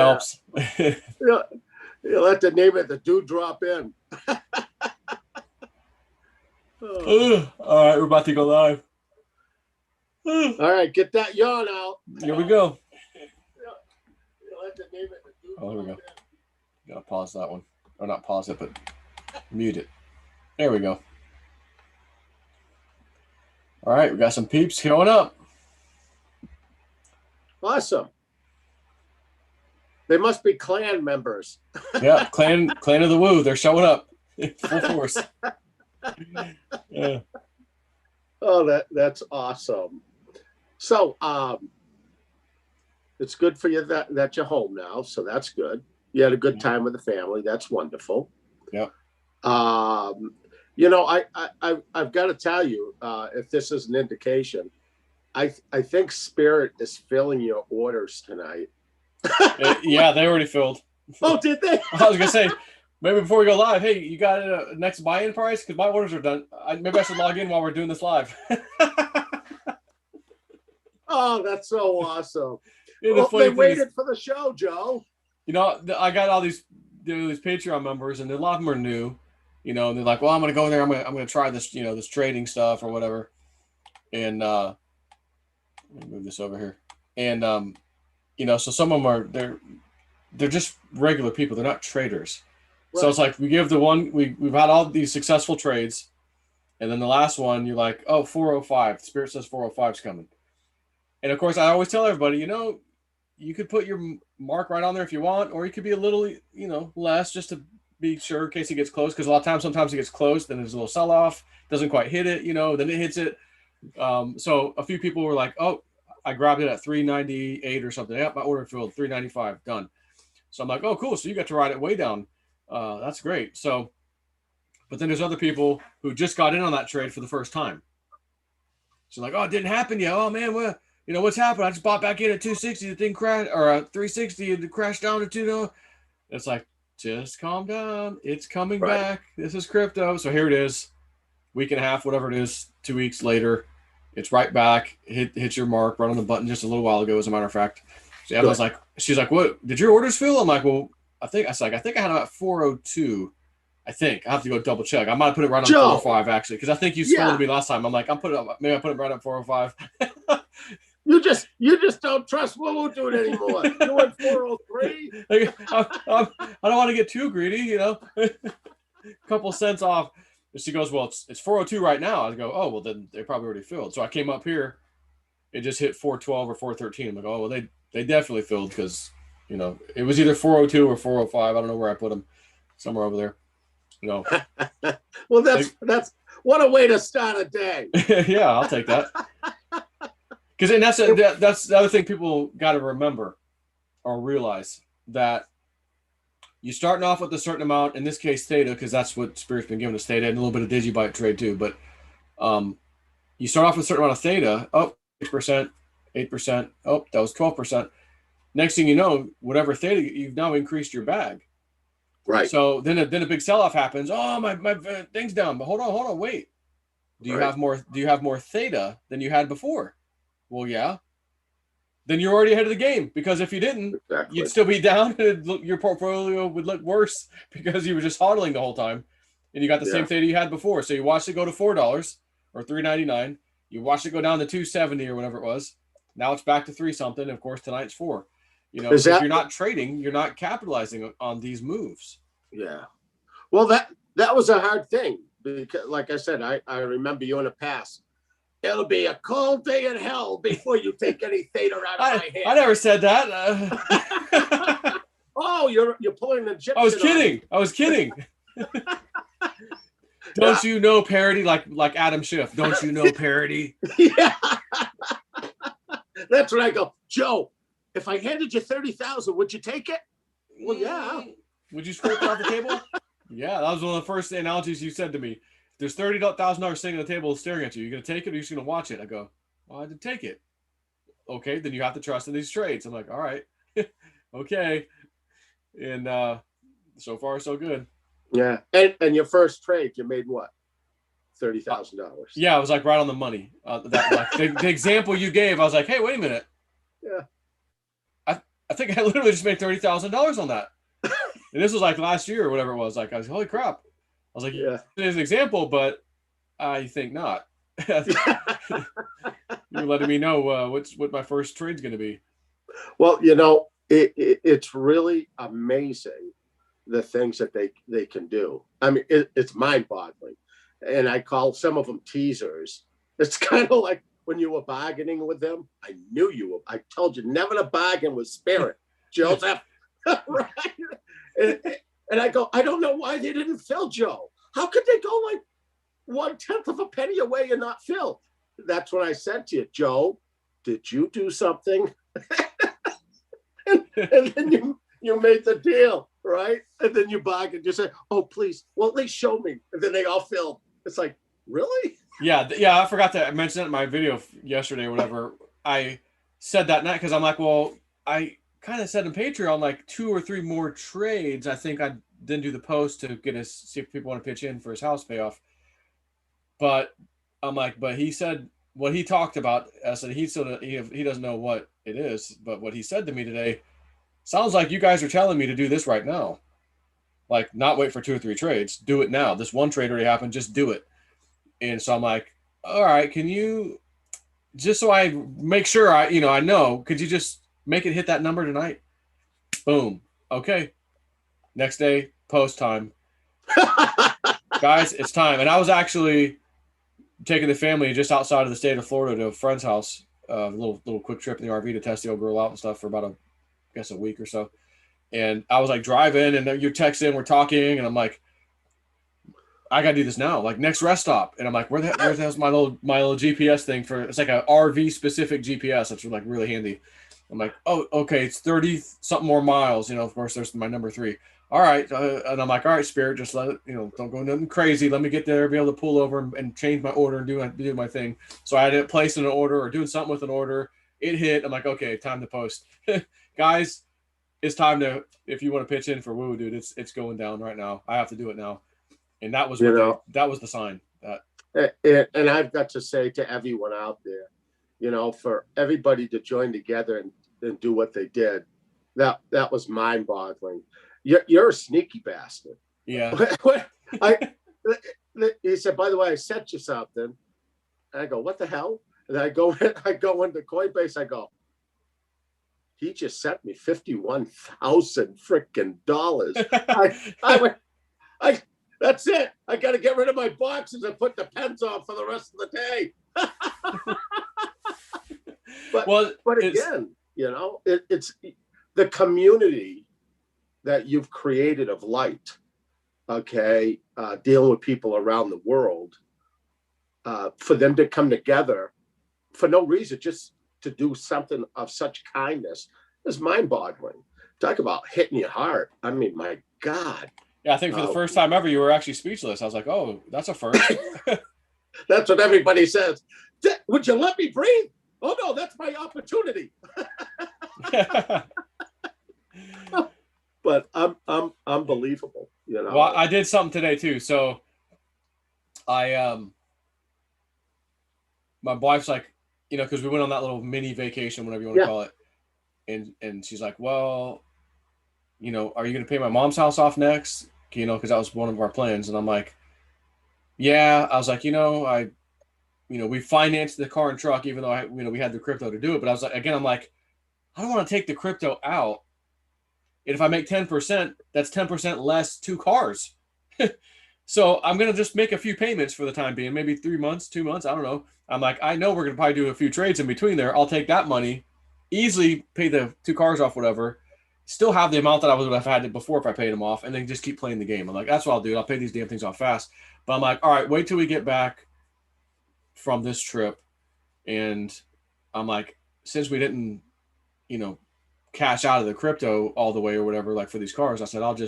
helps. You'll have to name it the Dewdrop Inn. All right, we're about to go live. All right, get that yawn out. Here we go. You'll have to name it the Dewdrop Oh, here we go. Inn. Gotta pause that one. Or not pause it, but mute it. There we go. All right, we got some peeps showing up. Awesome. They must be clan members. Yeah, clan of the Woo. They're showing up full force. Yeah. Oh, that's awesome. So, it's good for you that you're home now. So that's good. You had a good time with the family. That's wonderful. Yep. You know, I've got to tell you, if this is an indication, I think Spirit is filling your orders tonight. Yeah, they already filled. Oh, did they? I was gonna say, maybe before we go live, hey, you got a next buy-in price? Because my orders are done. Maybe I should log in while we're doing this live. Oh, that's so awesome. Yeah, Well, they waited for the show, Joe. You know, I got all these Patreon members, and a lot of them are new. You know, and they're like, "Well, I'm gonna go in there. I'm gonna try this. You know, this trading stuff or whatever." And let me move this over here. And you know, so some of them are they're just regular people. They're not traders. Right. So it's like we give the one we've had all these successful trades, and then the last one you're like, oh, 405. Spirit says 405 is coming. And of course, I always tell everybody, you know, you could put your mark right on there if you want, or you could be a little, you know, less just to be sure in case it gets close. Because a lot of times, sometimes it gets close, then there's a little sell off, doesn't quite hit it, you know, then it hits it. So a few people were like, oh, I grabbed it at 398 or something. Yeah, my order filled 395, done. So I'm like, oh, cool. So you got to ride it way down. That's great. So, but then there's other people who just got in on that trade for the first time. So like, oh, it didn't happen yet. Oh man, well, you know what's happened? I just bought back in at 260. The thing crashed, or 360, and it crashed down to 2. It's like, just calm down. It's coming back. This is crypto. So here it is. Week and a half, whatever it is. 2 weeks later, it's right back. Hit your mark right on the button just a little while ago, as a matter of fact. So I was like, she's like, what? Did your orders fill? I'm like, well, I think I had about 402. I think I have to go double check. I might have put it right on 405 actually, because I think you spoiled to me last time. I'm like, maybe I put it right on 405. You just don't trust Woo doing it anymore. You went 403. I don't want to get too greedy, you know. A couple cents off. And she goes, well, it's 402 right now. I go, oh, well, then they probably already filled. So I came up here. It just hit 412 or 413. I'm like, oh, well, they definitely filled because, you know, it was either 402 or 405. I don't know where I put them. Somewhere over there. You know. Well, that's what a way to start a day. Yeah, I'll take that. Because that's the other thing people got to remember or realize, that you're starting off with a certain amount, in this case theta, because that's what Spirit's been giving us, theta, and a little bit of Digibyte trade too. But you start off with a certain amount of theta, 6%, 8%, that was 12%. Next thing you know, whatever theta, you've now increased your bag. Right. So then a big sell-off happens. Oh, my thing's down. But hold on, wait. Do you have more theta than you had before? Well, yeah. Then you're already ahead of the game, because if you didn't, you'd still be down, and your portfolio would look worse because you were just hodling the whole time, and you got the same theta you had before. So you watched it go to $4 or $3.99. You watched it go down to $2.70 or whatever it was. Now it's back to 3 something. Of course, tonight it's 4. You know, if you're not trading, you're not capitalizing on these moves. Yeah. Well, that was a hard thing, because, like I said, I remember you in the past. It'll be a cold day in hell before you take any theta out of my hand. I never said that. Oh, you're pulling the Egyptian. I was kidding. Don't you know parody, like Adam Schiff? Don't you know parody? Yeah. That's when I go, Joe, if I handed you 30,000, would you take it? Well, yeah. Would you scrape it off the table? Yeah, that was one of the first analogies you said to me. There's $30,000 sitting on the table staring at you. You're going to take it, or you're just going to watch it? I go, well, I did take it. Okay, then you have to trust in these trades. I'm like, all right. Okay. And so far, so good. Yeah. And your first trade, you made what? $30,000. Yeah, I was like right on the money. The example you gave, I was like, hey, wait a minute. Yeah. I think I literally just made $30,000 on that. And this was like last year or whatever it was. Like, I was, holy crap. I was like, Yeah. there's an example, but I think not. You're letting me know what my first trade's going to be. Well, it's really amazing the things that they can do. I mean, it's mind-boggling. And I call some of them teasers. It's kind of like when you were bargaining with them. I knew you were. I told you never to bargain with Spirit, Joseph. Right? And I go, I don't know why they didn't fill, Joe. How could they go like 1/10 of a penny away and not fill? That's what I said to you, Joe. Did you do something? and then you made the deal, right? And then you bargained. You said, "Oh, please, well, at least show me." And then they all filled. It's like, really? Yeah. I forgot to mention it in my video yesterday or whatever. I said that night because I'm like, well, I kind of said in Patreon like 2 or 3 more trades. I think I didn't do the post to see if people want to pitch in for his house payoff. But I'm like, but he said what he talked about. I said he doesn't know what it is, but what he said to me today sounds like you guys are telling me to do this right now. Like, not wait for 2 or 3 trades. Do it now. This one trade already happened. Just do it. And so I'm like, all right, can you, just so I make sure I know, could you just make it hit that number tonight? Boom. Okay. Next day, post time. Guys, it's time. And I was actually taking the family just outside of the state of Florida to a friend's house, a little quick trip in the RV to test the old girl out and stuff for about a week or so. And I was like driving, and you're texting, we're talking, and I'm like, I gotta do this now, like next rest stop. And I'm like, where's my little GPS thing for? It's like a RV specific GPS. That's like really handy. I'm like, oh, okay, it's 30 something more miles. Of course, there's my number 3. All right, and I'm like, all right, Spirit, just let it, don't go nothing crazy. Let me get there, be able to pull over and change my order and do my thing. So I had it placed in an order or doing something with an order. It hit. I'm like, okay, time to post, guys. It's time to, if you want to pitch in for Woo, dude, it's going down right now. I have to do it now. And that was that was the sign. And I've got to say to everyone out there, for everybody to join together and do what they did, that was mind-boggling. You're a sneaky bastard. Yeah. He said, by the way, I sent you something. And I go, what the hell? And I go into Coinbase. I go, he just sent me $51,000 freaking dollars. That's it. I got to get rid of my boxes and put the pens on for the rest of the day. But again, it's the community that you've created of light. Okay, dealing with people around the world, for them to come together for no reason, just to do something of such kindness is mind-boggling. Talk about hitting your heart. I mean, my God. Yeah, I think for the first time ever, you were actually speechless. I was like, oh, that's a first. That's what everybody says. Would you let me breathe? Oh, no, that's my opportunity. But I'm unbelievable. Well, I did something today, too. So my wife's like, because we went on that little mini vacation, whatever you want to call it. And she's like, well, are you going to pay my mom's house off next? Because that was one of our plans. And I'm like, yeah. I was like, we financed the car and truck, even though we had the crypto to do it. But I was like, again, I'm like, I don't want to take the crypto out. And if I make 10%, that's 10% less 2 cars. So I'm going to just make a few payments for the time being, maybe 3 months, 2 months. I don't know. I'm like, I know we're going to probably do a few trades in between there. I'll take that money, easily pay the 2 cars off, whatever. Still have the amount that I would have had before if I paid them off, and then just keep playing the game. I'm like, that's what I'll do. I'll pay these damn things off fast. But I'm like, all right, wait till we get back from this trip. And I'm like, since we didn't, cash out of the crypto all the way or whatever, like for these cars, I said, when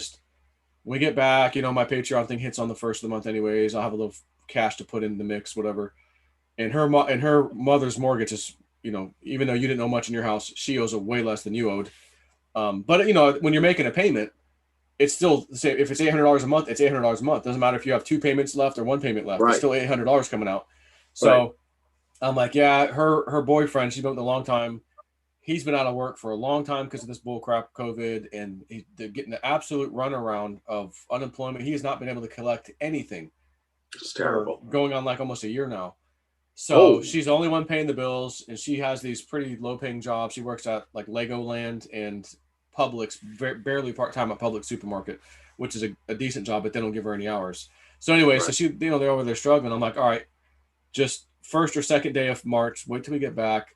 we get back, my Patreon thing hits on the first of the month anyways. I'll have a little cash to put in the mix, whatever. And her mother's mortgage is, even though you didn't know much in your house, she owes way less than you owed. But when you're making a payment, it's still the same. If it's $800 a month, it's $800 a month. Doesn't matter if you have 2 payments left or 1 payment left. Right. It's still $800 coming out. So I'm like, yeah, her boyfriend, she's been with a long time. he's been out of work for a long time because of this bullcrap COVID, and they're getting the absolute runaround of unemployment. He has not been able to collect anything It's for terrible. going on like almost a year now. So Oh, she's the only one paying the bills, and she has these pretty low-paying jobs. She works at like Legoland and Publix, barely part-time at Publix supermarket, which is a decent job, but they don't give her any hours. So anyway, so right. she, they're over there struggling. I'm like, all right, just first or second day of March, wait till we get back.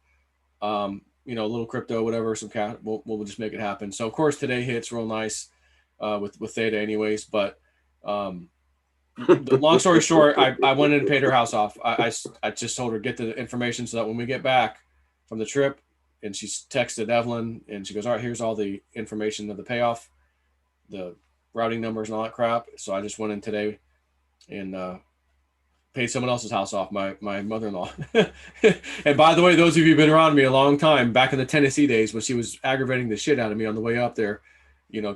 A little crypto, whatever, some cash, we'll just make it happen. So of course today hits real nice with Theta, anyways. But the long story short, I went in and paid her house off. I just told her get the information so that when we get back from the trip, and she texted Evelyn and she goes, all right, here's all the information of the payoff, the routing numbers and all that crap. So I just went in today and paid someone else's house off, my mother-in-law. And by the way, those of you who've been around me a long time, back in the Tennessee days when she was aggravating the shit out of me on the way up there,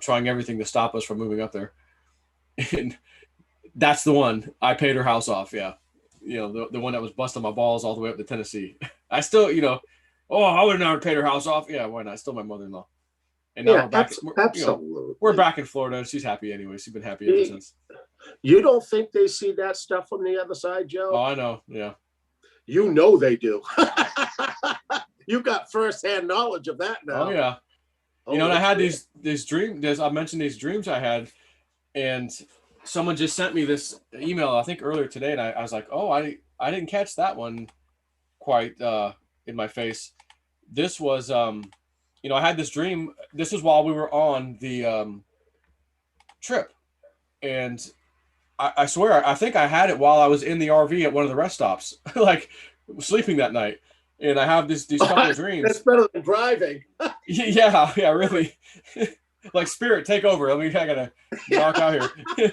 trying everything to stop us from moving up there. And that's the one. I paid her house off. Yeah. The one that was busting my balls all the way up to Tennessee. I still, I would have never paid her house off. Yeah, why not? Still my mother-in-law. And now we're back. Absolutely. We're back in Florida. She's happy anyway. She's been happy ever since. You don't think they see that stuff from the other side, Joe? Oh, I know. Yeah. You know they do. You got firsthand knowledge of that now. Oh yeah. And I had these dreams. I mentioned these dreams I had, and someone just sent me this email, I think earlier today, and I was like, oh, I didn't catch that one quite in my face. This was I had this dream. This was while we were on the trip, and I swear I think I had it while I was in the RV at one of the rest stops, like sleeping that night. And I have these couple of dreams. That's better than driving. Yeah, really. Like Spirit, take over. I gotta knock out here.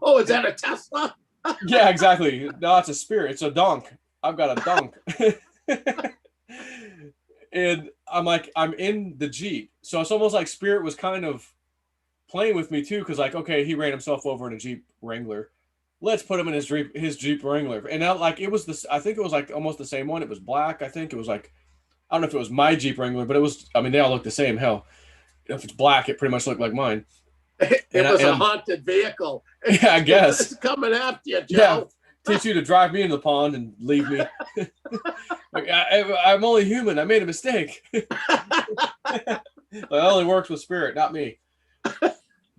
Oh, is that a Tesla? Yeah, exactly. No, it's a Spirit. It's a donk. I've got a donk. And I'm in the Jeep. So it's almost like Spirit was kind of playing with me too, because like, okay, he ran himself over in a Jeep Wrangler. Let's put him in his Jeep Wrangler. And now, like, it was this, I think it was like almost the same one. It was black. I think it was like, I don't know if it was my Jeep Wrangler, but it was, they all look the same. Hell, if it's black, it pretty much looked like mine. It was a haunted vehicle. Yeah, I guess. It's coming after you, Joe. Yeah. Teach you to drive me into the pond and leave me. Like, I'm only human. I made a mistake. I only worked with Spirit, not me.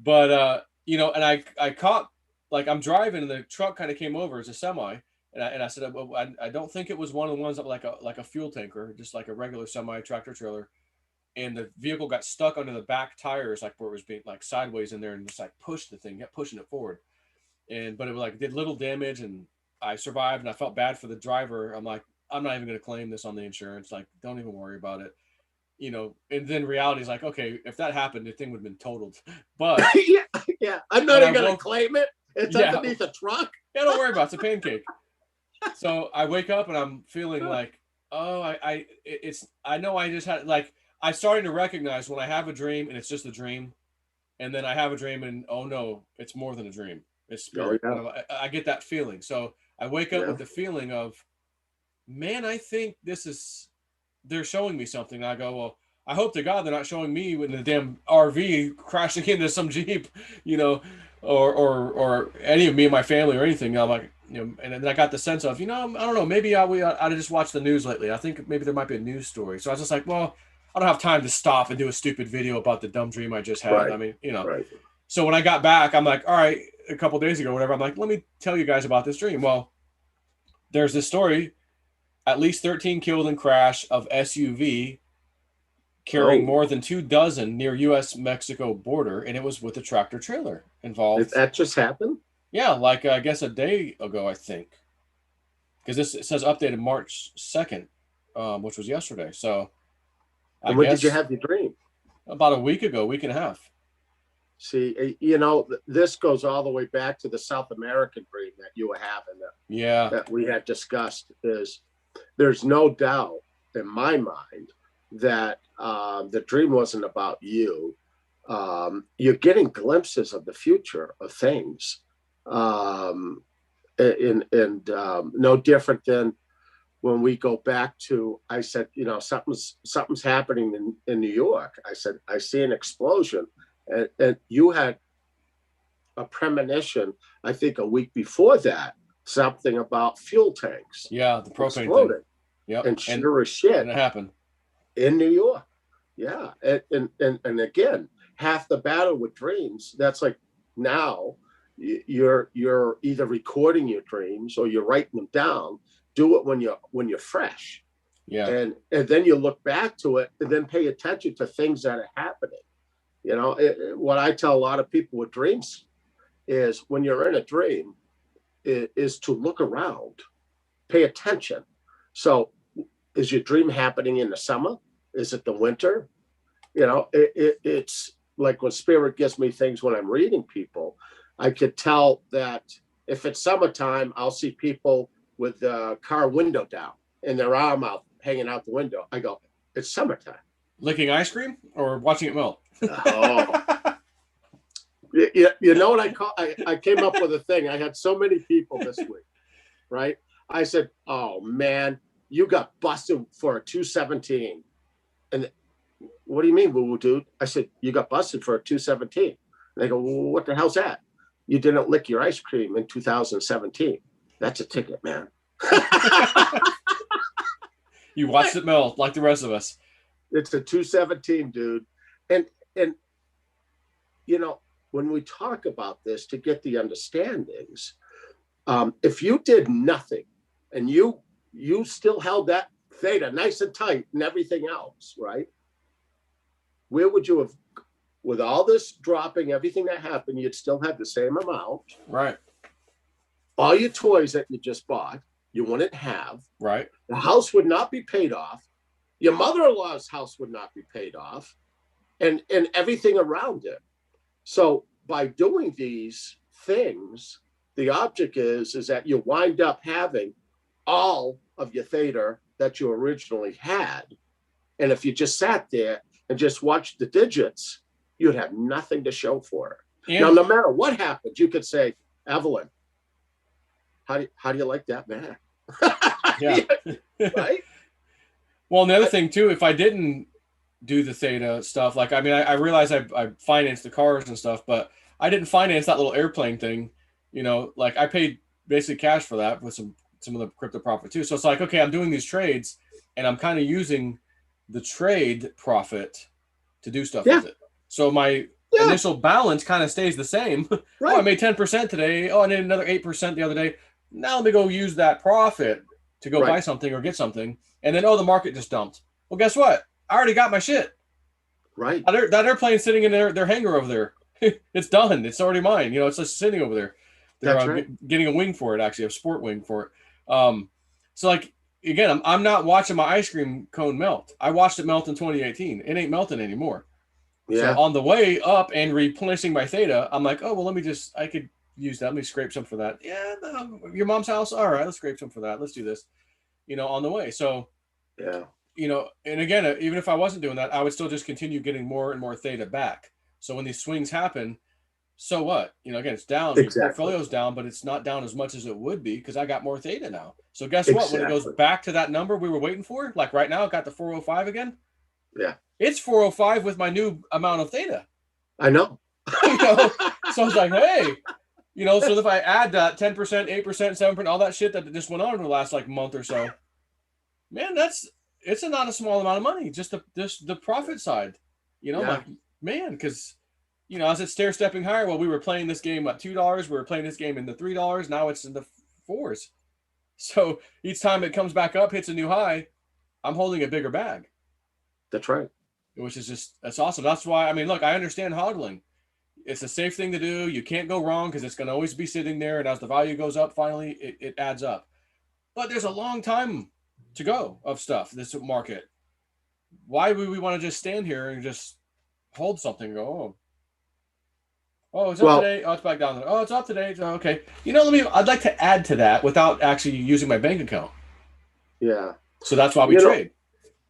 But, and I caught, like, I'm driving and the truck kind of came over as a semi. And I said, I don't think it was one of the ones that like a fuel tanker, just like a regular semi tractor trailer. And the vehicle got stuck under the back tires, like where it was being like sideways in there, and just like pushed the thing, kept pushing it forward. But it was like did little damage, and I survived. And I felt bad for the driver. I'm like, I'm not even going to claim this on the insurance. Like, don't even worry about it. And then reality is like, okay, if that happened, the thing would have been totaled. But yeah, I'm not even going to claim it. It's underneath a truck. Yeah, don't worry about it. It's a pancake. So I wake up and I'm feeling like, oh, I know I just had, like, I'm starting to recognize when I have a dream and it's just a dream, and then I have a dream and, oh no, it's more than a dream. It's Spirit. Oh, yeah. I get that feeling. So I wake up with the feeling of, man, I think they're showing me something. And I go, well, I hope to God they're not showing me in the damn RV crashing into some Jeep, or any of me and my family or anything. I'm like, and then I got the sense of, I don't know, maybe I just watched the news lately. I think maybe there might be a news story. So I was just like, well, I don't have time to stop and do a stupid video about the dumb dream I just had. Right. Right. So when I got back, I'm like, all right, a couple days ago, whatever, I'm like, let me tell you guys about this dream. Well, there's this story, at least 13 killed in crash of SUV carrying more than 24 near U.S.-Mexico border, and it was with a tractor trailer involved. Did that just happen? Yeah, like I guess a day ago, I think. Because it says updated March 2nd, which was yesterday. So and when did you have your dream? About a week ago, week and a half. See, this goes all the way back to the South American dream that you were having that we had discussed. There's no doubt in my mind that the dream wasn't about you. You're getting glimpses of the future of things. And no different than when we go back to, I said, you know, something's happening in New York. I said, I see an explosion. And you had a premonition, I think a week before that, something about fuel tanks. Yeah, the propane exploding. thing. Yep. And sure as shit, and it happened in New York. Yeah. And again, half the battle with dreams, that's like now you're either recording your dreams or you're writing them down. Do it when you're fresh. Yeah. And then you look back to it and then pay attention to things that are happening. You know, what I tell a lot of people with dreams is when you're in a dream is to look around, pay attention. So is your dream happening in the summer? Is it the winter? You know, it's like when spirit gives me things when I'm reading people, I could tell that if it's summertime, I'll see people with the car window down and their arm out, hanging out the window. I go, it's summertime. Licking ice cream or watching it melt? Oh. You know what I came up with a thing. I had so many people this week, right? I said, oh man, you got busted for a 217. And what do you mean, woo-woo dude? I said, you got busted for a 217. And they go, well, what the hell's that? You didn't lick your ice cream in 2017. That's a ticket, man. You watched it melt like the rest of us. It's a 217, dude. And you know, when we talk about this to get the understandings, if you did nothing and you still held that theta nice and tight and everything else, right? Where would you have, with all this dropping, everything that happened, you'd still have the same amount. Right. All your toys that you just bought, you wouldn't have. Right. The house would not be paid off. Your mother-in-law's house would not be paid off, and everything around it. So by doing these things, the object is that you wind up having all of your theta that you originally had. And if you just sat there and just watched the digits, you'd have nothing to show for it. Now, no matter what happens, you could say, Evelyn, how do you like that man? Yeah. Right? Well, and the other thing too, if I didn't do the theta stuff, like, I mean, I realized I financed the cars and stuff, but I didn't finance that little airplane thing. You know, like I paid basically cash for that with some of the crypto profit too. So it's like, okay, I'm doing these trades and I'm kind of using the trade profit to do stuff with it. So my initial balance kind of stays the same. Right. Oh, I made 10% today. Oh, I made another 8% the other day. Now let me go use that profit to go buy something or get something. And then, oh, the market just dumped. Well, guess what? I already got my shit. Right. That airplane's sitting in their hangar over there. It's done. It's already mine. You know, it's just sitting over there. They're getting a wing for it, actually, a sport wing for it. So, like, again, I'm not watching my ice cream cone melt. I watched it melt in 2018. It ain't melting anymore. Yeah. So on the way up and replenishing my theta, I'm like, oh, well, I could use that. Let me scrape some for that. Yeah, your mom's house? All right, let's scrape some for that. Let's do this, you know, on the way. So, yeah, you know, and again, even if I wasn't doing that, I would still just continue getting more and more theta back. So when these swings happen, so what? You know, again, it's down. Exactly. Your portfolio's down, but it's not down as much as it would be because I got more theta now. So guess what? When it goes back to that number we were waiting for, like right now, it got to 405 again. Yeah. It's 405 with my new amount of theta. I know. You know? So I was like, hey, you know, so if I add that 10%, 8%, 7%, all that shit that just went on for the last like month or so, man, it's not a small amount of money. Just the profit side, you know, like, man, because, you know, as it's stair stepping higher, well, we were playing this game at $2. We were playing this game in the $3. Now it's in the $4s. So each time it comes back up, hits a new high, I'm holding a bigger bag. That's right. Which is that's awesome. That's why, I mean, look, I understand hodling. It's a safe thing to do. You can't go wrong because it's going to always be sitting there. And as the value goes up, finally, it adds up. But there's a long time to go of stuff, this market. Why would we want to just stand here and just hold something and go, oh, it's up today. Oh, it's back down. Oh, it's up today. Oh, okay. You know, I'd like to add to that without actually using my bank account. Yeah. So that's why we trade.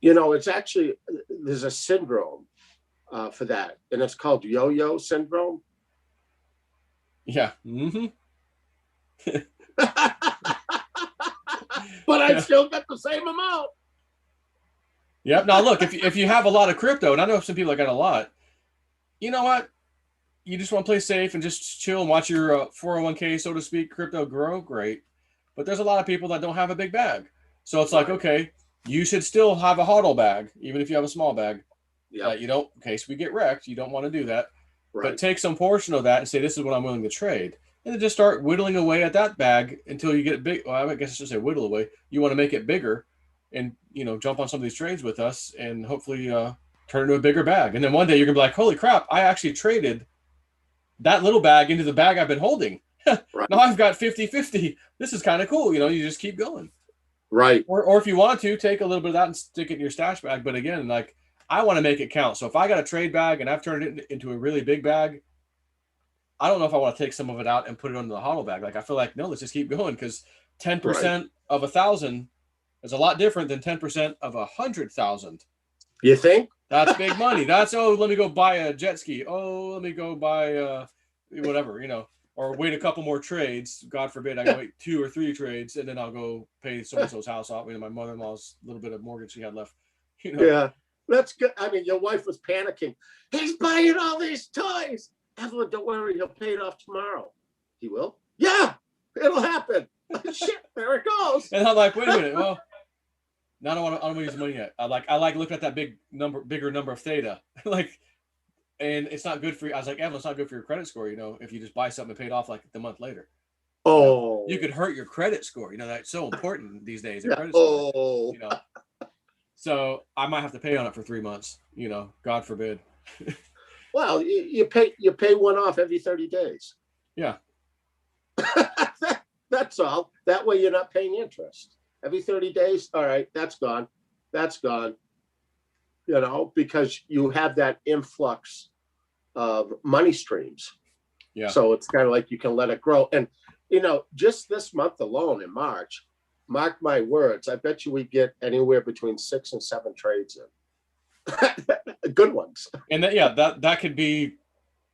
You know, it's actually, there's a syndrome for that, and it's called yo-yo syndrome. Yeah. Mm-hmm. but I still got the same amount. Yep. Now look, if you have a lot of crypto, and I know some people that got a lot, you know what? You just want to play safe and just chill and watch your 401k, so to speak, crypto grow. Great. But there's a lot of people that don't have a big bag. So it's like, okay, you should still have a hodl bag, even if you have a small bag. Yeah. You don't, in case we get wrecked, you don't want to do that. Right. But take some portion of that and say, this is what I'm willing to trade. And then just start whittling away at that bag until you get it big. Well, I guess I should say whittle away. You want to make it bigger and, jump on some of these trades with us and hopefully turn it into a bigger bag. And then one day you're going to be like, holy crap, I actually traded that little bag into the bag I've been holding. Right. Now I've got 50-50. This is kind of cool. You just keep going. Right. Or if you want to, take a little bit of that and stick it in your stash bag. But again, like, I want to make it count. So if I got a trade bag and I've turned it into a really big bag, I don't know if I want to take some of it out and put it under the hodl bag. Like, I feel like, no, let's just keep going, because 10% of 1,000 is a lot different than 10% of 100,000. You think? That's big money. That's, let me go buy a jet ski. Let me go buy whatever, or wait a couple more trades. God forbid I wait 2 or 3 trades, and then I'll go pay so-and-so's house off. My mother-in-law's little bit of mortgage she had left. Yeah, that's good. I mean, your wife was panicking. He's buying all these toys. Evelyn, don't worry. He'll pay it off tomorrow. He will? Yeah, it'll happen. Shit, there it goes. And I'm like, wait a minute. Well, now I don't want to use the money yet. I like looking at that bigger number of theta. And it's not good for you. I was like, Evelyn, it's not good for your credit score, if you just buy something and pay it off like the month later. Oh. You could hurt your credit score. That's so important these days. Your credit score, So I might have to pay on it for 3 months, God forbid. Well, you pay one off every 30 days. Yeah. That's all. That way you're not paying interest. Every 30 days, all right, that's gone. That's gone. Because you have that influx of money streams. Yeah. So it's kind of like you can let it grow. And, just this month alone in March, mark my words, I bet you we get anywhere between 6 and 7 trades in. Good ones. And that could be,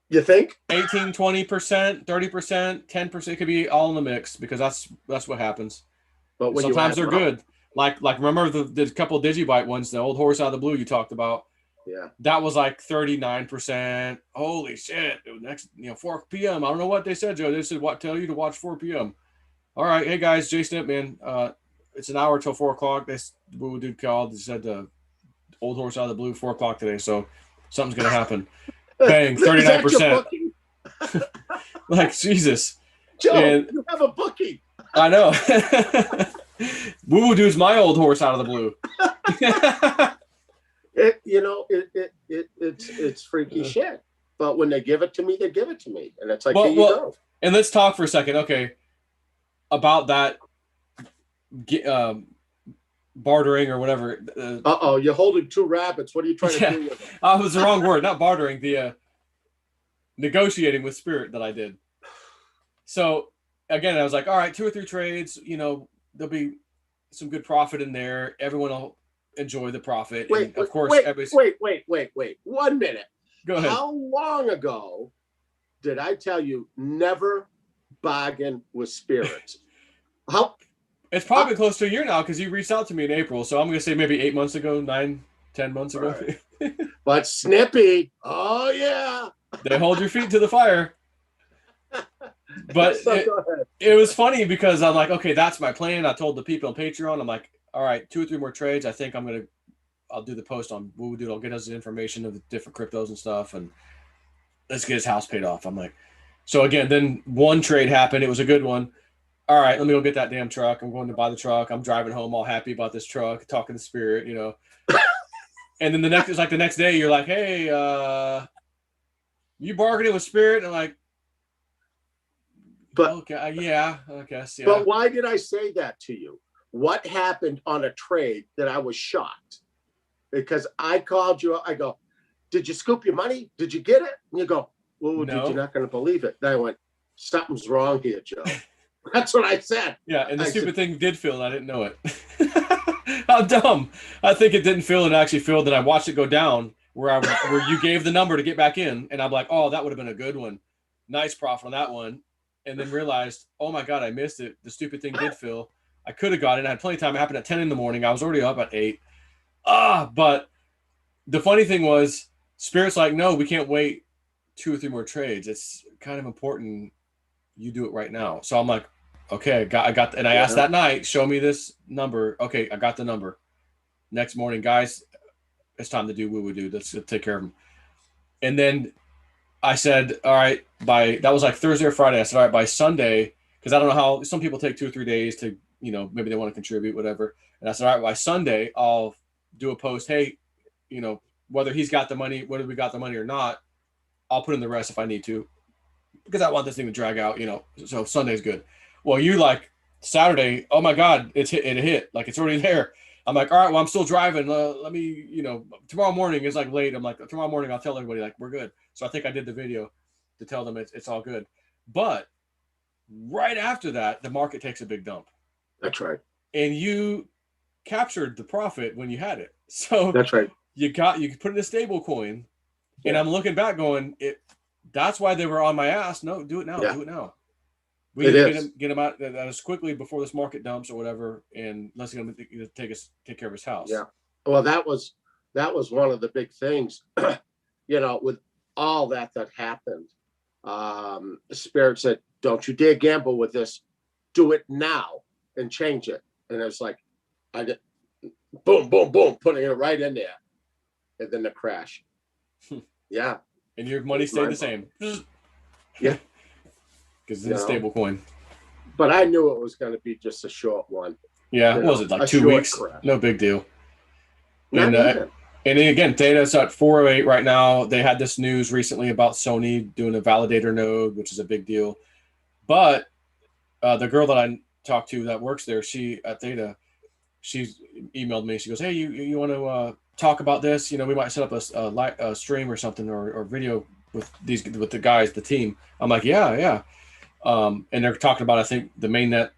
you think, 18, 20%, 30%, 10%. It could be all in the mix, because that's what happens. But when sometimes they're good. Like remember the couple of Digibyte ones, the old horse out of the blue you talked about. Yeah. That was like 39%. Holy shit. Next, 4 p.m. I don't know what they said, Joe. They said, tell you to watch 4 p.m. All right. Hey guys, Jay Snip, man. It's an hour till 4 o'clock. This dude called and said the old horse out of the blue, 4 o'clock today. So something's going to happen. Bang, 39%. Like, Jesus. Joe, you have a bookie. I know. Woo Dude's my old horse out of the blue. It's freaky shit. But when they give it to me, they give it to me, and it's like, here you go. And let's talk for a second, okay, about that bartering or whatever. You're holding 2 rabbits. What are you trying to do with it? It was the wrong word. Not bartering. The negotiating with Spirit that I did. So again, I was like, all right, 2 or 3 trades. There'll be some good profit in there. Everyone will enjoy the profit. Wait, 1 minute. Go ahead. How long ago did I tell you never bargain with spirits? It's probably close to a year now, because you reached out to me in April. So I'm going to say maybe 8 months ago, 9, 10 months ago. Right. But Snippy, oh yeah. They hold your feet to the fire. But it was funny because I'm like, okay, that's my plan. I told the people on Patreon, I'm like, all right, 2 or 3 more trades. I think I'll do the post on Woo Dude. I'll get us the information of the different cryptos and stuff, and let's get his house paid off. I'm like, so again, then 1 trade happened. It was a good one. All right, let me go get that damn truck. I'm going to buy the truck. I'm driving home all happy about this truck, talking to Spirit, And then the next day, you're like, hey, you bargaining with Spirit? And I'm like, but okay, yeah, I guess, yeah. But why did I say that to you? What happened on a trade that I was shocked? Because I called you. I go, did you scoop your money? Did you get it? And you go, well, no. You're not going to believe it. And I went, something's wrong here, Joe. That's what I said. Yeah, and the stupid thing did fill, and I didn't know it. How dumb. I think it didn't fill, and it actually filled, and I watched it go down where you gave the number to get back in, and I'm like, oh, that would have been a good one. Nice profit on that one. And then realized, oh my God, I missed it. The stupid thing did fill. I could have got it. I had plenty of time. It happened at 10 in the morning. I was already up at 8. But the funny thing was, Spirit's like, no, we can't wait 2 or 3 more trades. It's kind of important you do it right now. So I'm like, okay, I got, and I asked that night, show me this number. Okay, I got the number. Next morning, guys, it's time to do what we do. Let's take care of them. And then I said, all right, that was like Thursday or Friday. I said, all right, by Sunday, because I don't know how some people take 2 or 3 days to, maybe they want to contribute, whatever. And I said, all right, by Sunday, I'll do a post. Hey, whether he's got the money, whether we got the money or not, I'll put in the rest if I need to, because I want this thing to drag out, so Sunday's good. Well, you like Saturday, oh my God, it hit, like it's already there. I'm like, all right, well, I'm still driving. Let me, tomorrow morning is like late. I'm like, tomorrow morning, I'll tell everybody like we're good. So I think I did the video to tell them it's all good. But right after that, the market takes a big dump. That's right. And you captured the profit when you had it. So that's right. You put it in a stable coin. And I'm looking back going, that's why they were on my ass. No, do it now. Yeah. Do it now. We need to get him out as quickly before this market dumps or whatever, and let's get him to take care of his house. Yeah. Well, that was one of the big things, with all that happened. Spirit said, "Don't you dare gamble with this. Do it now and change it." And it's like, I did, boom, boom, boom, putting it right in there, and then the crash. Yeah. And your money stayed the same. Yeah. Because it's a stable coin. But I knew it was going to be just a short one. Yeah. What was it, like 2 weeks? Crap. No big deal. And then again, Theta's at 408 right now. They had this news recently about Sony doing a validator node, which is a big deal. But the girl that I talked to that works there, she at Theta, she emailed me. She goes, "Hey, you want to talk about this? We might set up a stream or something or video with the guys, the team." I'm like, yeah. And they're talking about, I think, the mainnet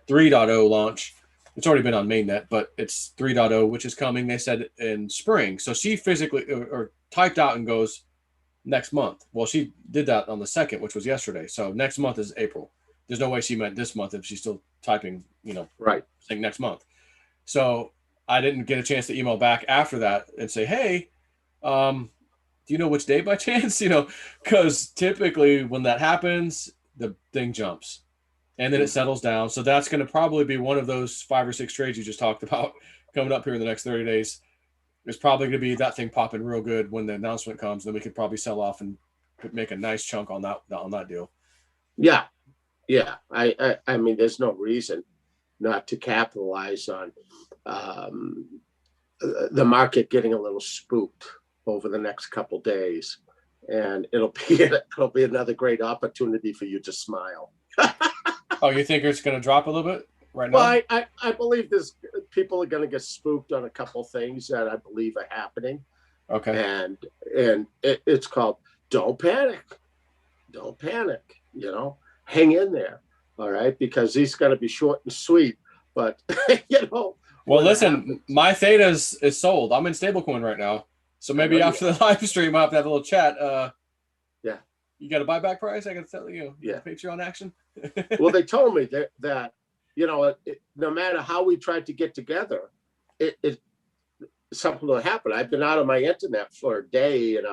3.0 launch. It's already been on mainnet, but it's 3.0, which is coming, they said, in spring. So she physically or typed out and goes, next month. Well, she did that on the 2nd, which was yesterday. So next month is April. There's no way she meant this month if she's still typing, right, saying next month. So I didn't get a chance to email back after that and say, hey, do you know which day by chance? Because typically when that happens, the thing jumps and then it settles down. So that's going to probably be one of those 5 or 6 trades you just talked about coming up here in the next 30 days. It's probably going to be that thing popping real good when the announcement comes. Then we could probably sell off and make a nice chunk on that deal. Yeah. Yeah. I mean, there's no reason not to capitalize on the market getting a little spooked over the next couple days, and it'll be another great opportunity for you to smile. Oh, you think it's going to drop a little bit right now? Well, I believe people are going to get spooked on a couple things that I believe are happening. Okay. And it's called don't panic, hang in there. All right, because these going to be short and sweet, but Well, listen, my Theta is sold. I'm in stablecoin right now. So maybe after the live stream, I'll have to have a little chat. Yeah. You got a buyback price? I can tell you. Yeah. Patreon action. Well, they told me that no matter how we tried to get together, something will happen. I've been out of my internet for a day and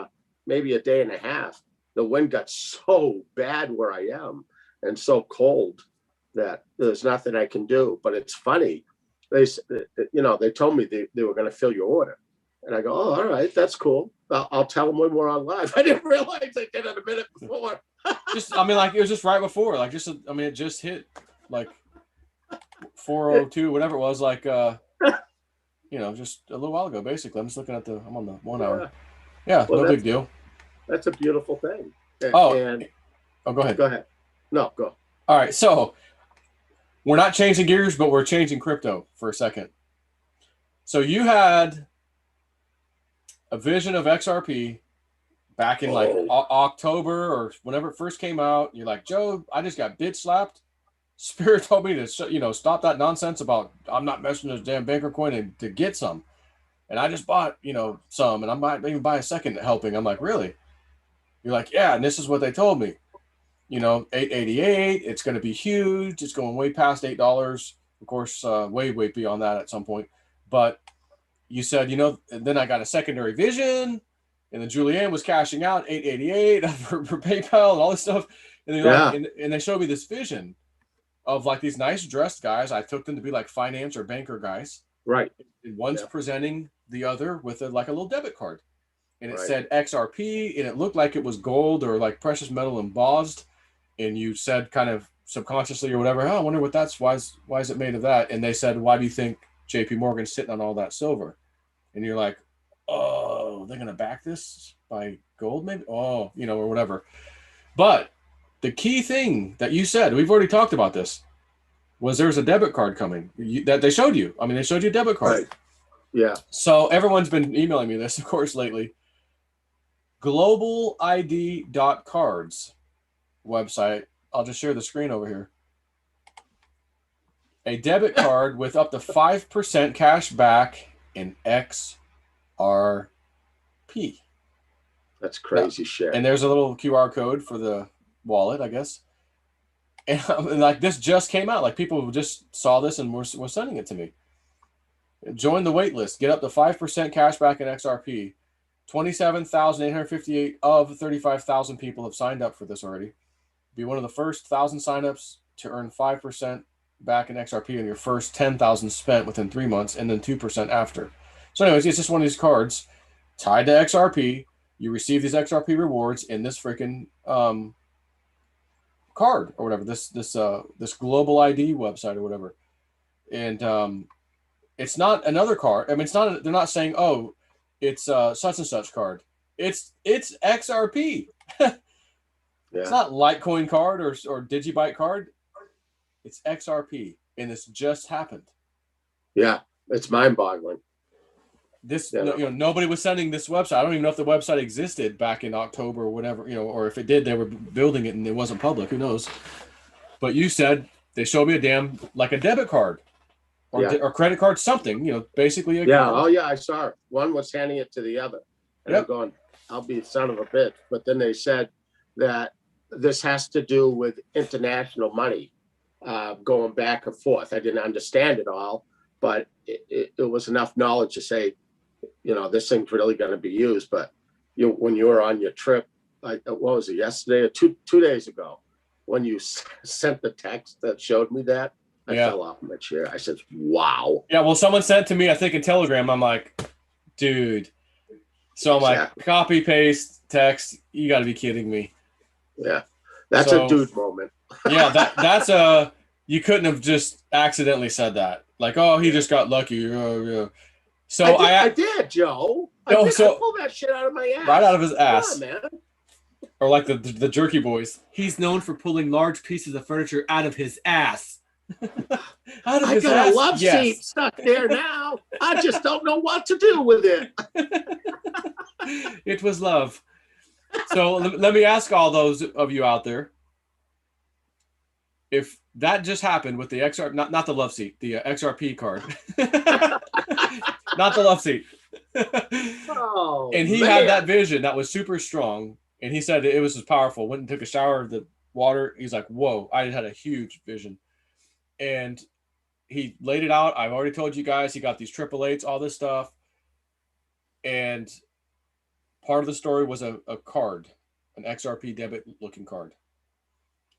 maybe a day and a half. The wind got so bad where I am and so cold that there's nothing I can do. But it's funny. They told me they were going to fill your order. And I go, oh, all right, that's cool. I'll tell them when we're on live. I didn't realize they did it a minute before. It was just right before. It just hit like 4:02, whatever it was, just a little while ago, basically. I'm just looking at I'm on the 1 hour. Yeah, well, no big deal. That's a beautiful thing. Go ahead. Go ahead. No, go. All right, so we're not changing gears, but we're changing crypto for a second. So you had a vision of XRP back in October or whenever it first came out. You're like, Joe, I just got bit slapped. Spirit told me to, stop that nonsense about I'm not messing with this damn banker coin and to get some. And I just bought, some, and I might even buy a second helping. I'm like, really? You're like, yeah. And this is what they told me, 888, it's going to be huge. It's going way past $8. of course, way beyond that at some point. But you said, and then I got a secondary vision, and then Julianne was cashing out 888 for PayPal and all this stuff. And they're like, and they showed me this vision of like these nice dressed guys. I took them to be like finance or banker guys. Right. And one's presenting the other with like a little debit card. And it Right. said XRP, and it looked like it was gold or like precious metal embossed. And you said kind of subconsciously or whatever, oh, I wonder what that's, why is it made of that? And they said, why do you think JP Morgan's sitting on all that silver? And you're like, oh, they're going to back this by gold maybe? Oh, or whatever. But the key thing that you said, we've already talked about this, was there's a debit card coming that they showed you. I mean, they showed you a debit card. Right. Yeah. So everyone's been emailing me this, of course, lately. globalid.cards website. I'll just share the screen over here. A debit card with up to 5% cash back in XRP. That's crazy shit. And there's a little QR code for the wallet, I guess. And like this just came out. Like people just saw this and were sending it to me. Join the wait list. Get up to 5% cash back in XRP. 27,858 of 35,000 people have signed up for this already. Be one of the first 1,000 signups to earn 5% back in XRP in your first 10,000 spent within 3 months, and then 2% after. So anyways, it's just one of these cards tied to XRP. You receive these XRP rewards in this freaking card or whatever, this Global ID website or whatever. And it's not another card. I mean, it's not. They're not saying, oh, it's such and such card. It's XRP. It's not Litecoin card or Digibyte card. It's XRP, and this just happened. Yeah, it's mind-boggling. This, nobody was sending this website. I don't even know if the website existed back in October or whatever, or if it did, they were building it and it wasn't public. Who knows? But you said they showed me a debit card or credit card, something, basically. A card. Oh yeah, I saw it. One was handing it to the other. And I'm going, I'll be the son of a bitch. But then they said that this has to do with international money going back and forth. I didn't understand it all, but it was enough knowledge to say, this thing's really going to be used. But when you were on your trip, what was it, yesterday or two days ago, when you sent the text that showed me that, I fell off my chair. I said, wow. Yeah, well, someone sent to me, I think in Telegram. I'm like, dude. So I'm like, copy, paste, text. You got to be kidding me. Yeah, that's a dude moment. Yeah, that's you couldn't have just accidentally said that. Like, oh, he just got lucky. So I did, Joe. I pulled that shit out of my ass. Right out of his ass. Come on, man. Or like the Jerky Boys. He's known for pulling large pieces of furniture out of his ass. Out of his ass? I got a love seat stuck there now. I just don't know what to do with it. It was love. So let me ask all those of you out there. If that just happened with the XRP, not the love seat, the XRP card. Not the love seat. And he had that vision that was super strong. And he said it was as powerful. Went and took a shower of the water. He's like, whoa, I had a huge vision. And he laid it out. I've already told you guys, he got these 888s, all this stuff. And part of the story was a card, an XRP debit looking card.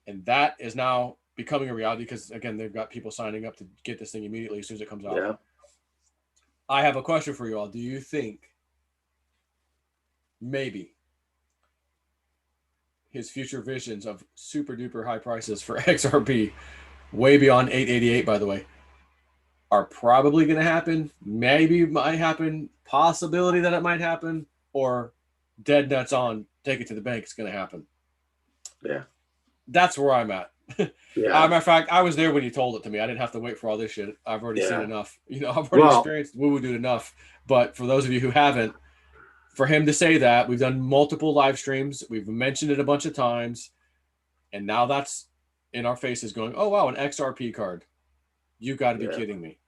And that is now becoming a reality because, again, they've got people signing up to get this thing immediately as soon as it comes out. Yeah. I have a question for you all. Do you think maybe his future visions of super duper high prices for XRP, way beyond 888, by the way, are probably going to happen? Maybe it might happen. Possibility that it might happen, or dead nuts on, take it to the bank, it's going to happen. Yeah. That's where I'm at. Yeah. Matter of fact, I was there when you told it to me. I didn't have to wait for all this shit. I've already seen enough. I've already experienced woo-woo dude enough. But for those of you who haven't, for him to say that, we've done multiple live streams. We've mentioned it a bunch of times. And now that's in our faces going, oh, wow, an XRP card. You got to be kidding me.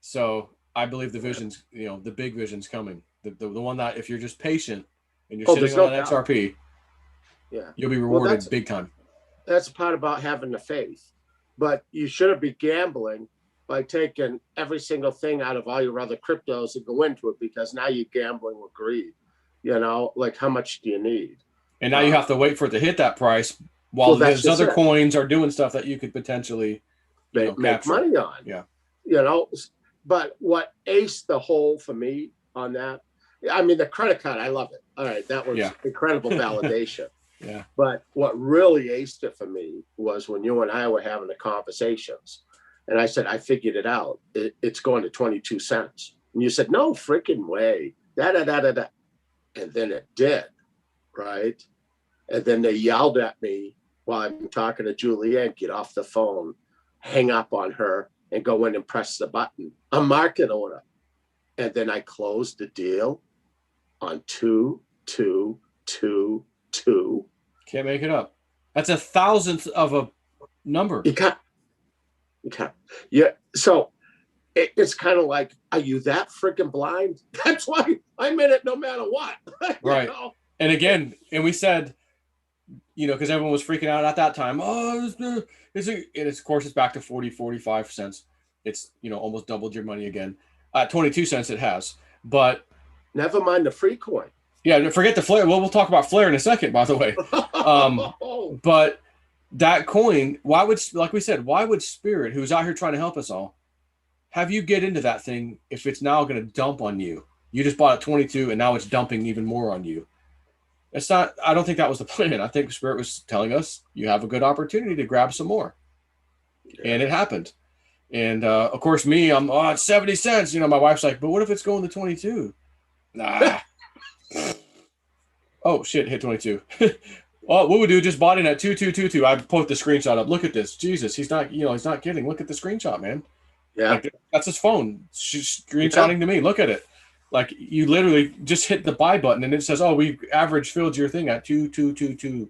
So I believe the vision's, the big vision's coming. The one that if you're just patient and you're sitting on an XRP, you'll be rewarded big time. That's the part about having the faith. But you shouldn't be gambling by taking every single thing out of all your other cryptos and go into it, because now you're gambling with greed. Like, how much do you need? And now you have to wait for it to hit that price while Well, that's those other just it. coins are doing stuff that you could potentially Make capture. money on. Yeah. But what aced the hole for me on that, I mean, the credit card, I love it. All right, that was incredible validation. Yeah. But what really aced it for me was when you and I were having the conversations, and I said, I figured it out. It's going to 22 cents. And you said, no freaking way. Da, da, da, da, da. And then it did, right? And then they yelled at me while I'm talking to Julianne, get off the phone, hang up on her, and go in and press the button. A market order. And then I closed the deal on 2222. Can't make it up. That's a thousandth of a number. You can't. Yeah. So it's kind of like, are you that freaking blind? That's why I'm in it no matter what. Right. And again, and we said, because everyone was freaking out at that time. Oh, and of course, it's back to 40, 45 cents. It's, almost doubled your money again. At 22 cents, it has. But never mind the free coin. Yeah, forget the Flare. Well, we'll talk about Flare in a second, by the way. But that coin, why would Spirit, who's out here trying to help us all, have you get into that thing if it's now going to dump on you? You just bought at 22 and now it's dumping even more on you. It's not, I don't think that was the plan. I think Spirit was telling us you have a good opportunity to grab some more. Yeah. And it happened. And of course, me, it's 70 cents. My wife's like, but what if it's going to 22? Nah. Oh shit, hit 22. Oh, what we do, just bought in at 2222. I put the screenshot up. Look at this. Jesus, he's not kidding. Look at the screenshot, man. Yeah. Like, that's his phone. She's screenshotting to me. Look at it. Like, you literally just hit the buy button and it says, oh, we average filled your thing at 2222.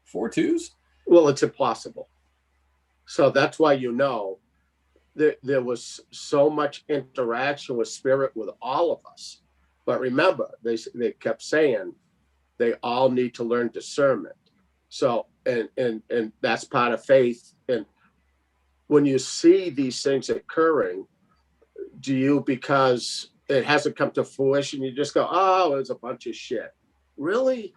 4 twos? Well, it's impossible. So that's why there was so much interaction with Spirit with all of us. But remember, they kept saying they all need to learn discernment. So, and that's part of faith. And when you see these things occurring, because it hasn't come to fruition, you just go, oh, it's a bunch of shit. Really?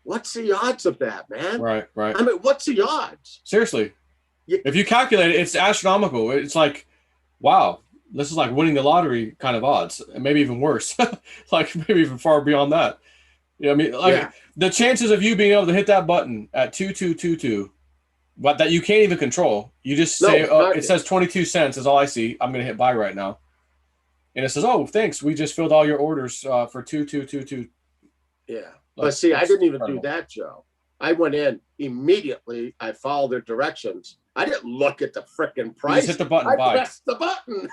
What's the odds of that, man? Right. I mean, what's the odds? Seriously. Yeah. If you calculate it, it's astronomical. It's like, wow. This is like winning the lottery kind of odds, and maybe even worse, like maybe even far beyond that. The chances of you being able to hit that button at 2222, but that you can't even control. You just say, it says 22 cents is all I see. I'm going to hit buy right now. And it says, oh, thanks. We just filled all your orders for 2222. Yeah. But see, I didn't even do that, Joe. I went in immediately. I followed their directions. I didn't look at the frickin' price. You just hit the button. I pressed the button.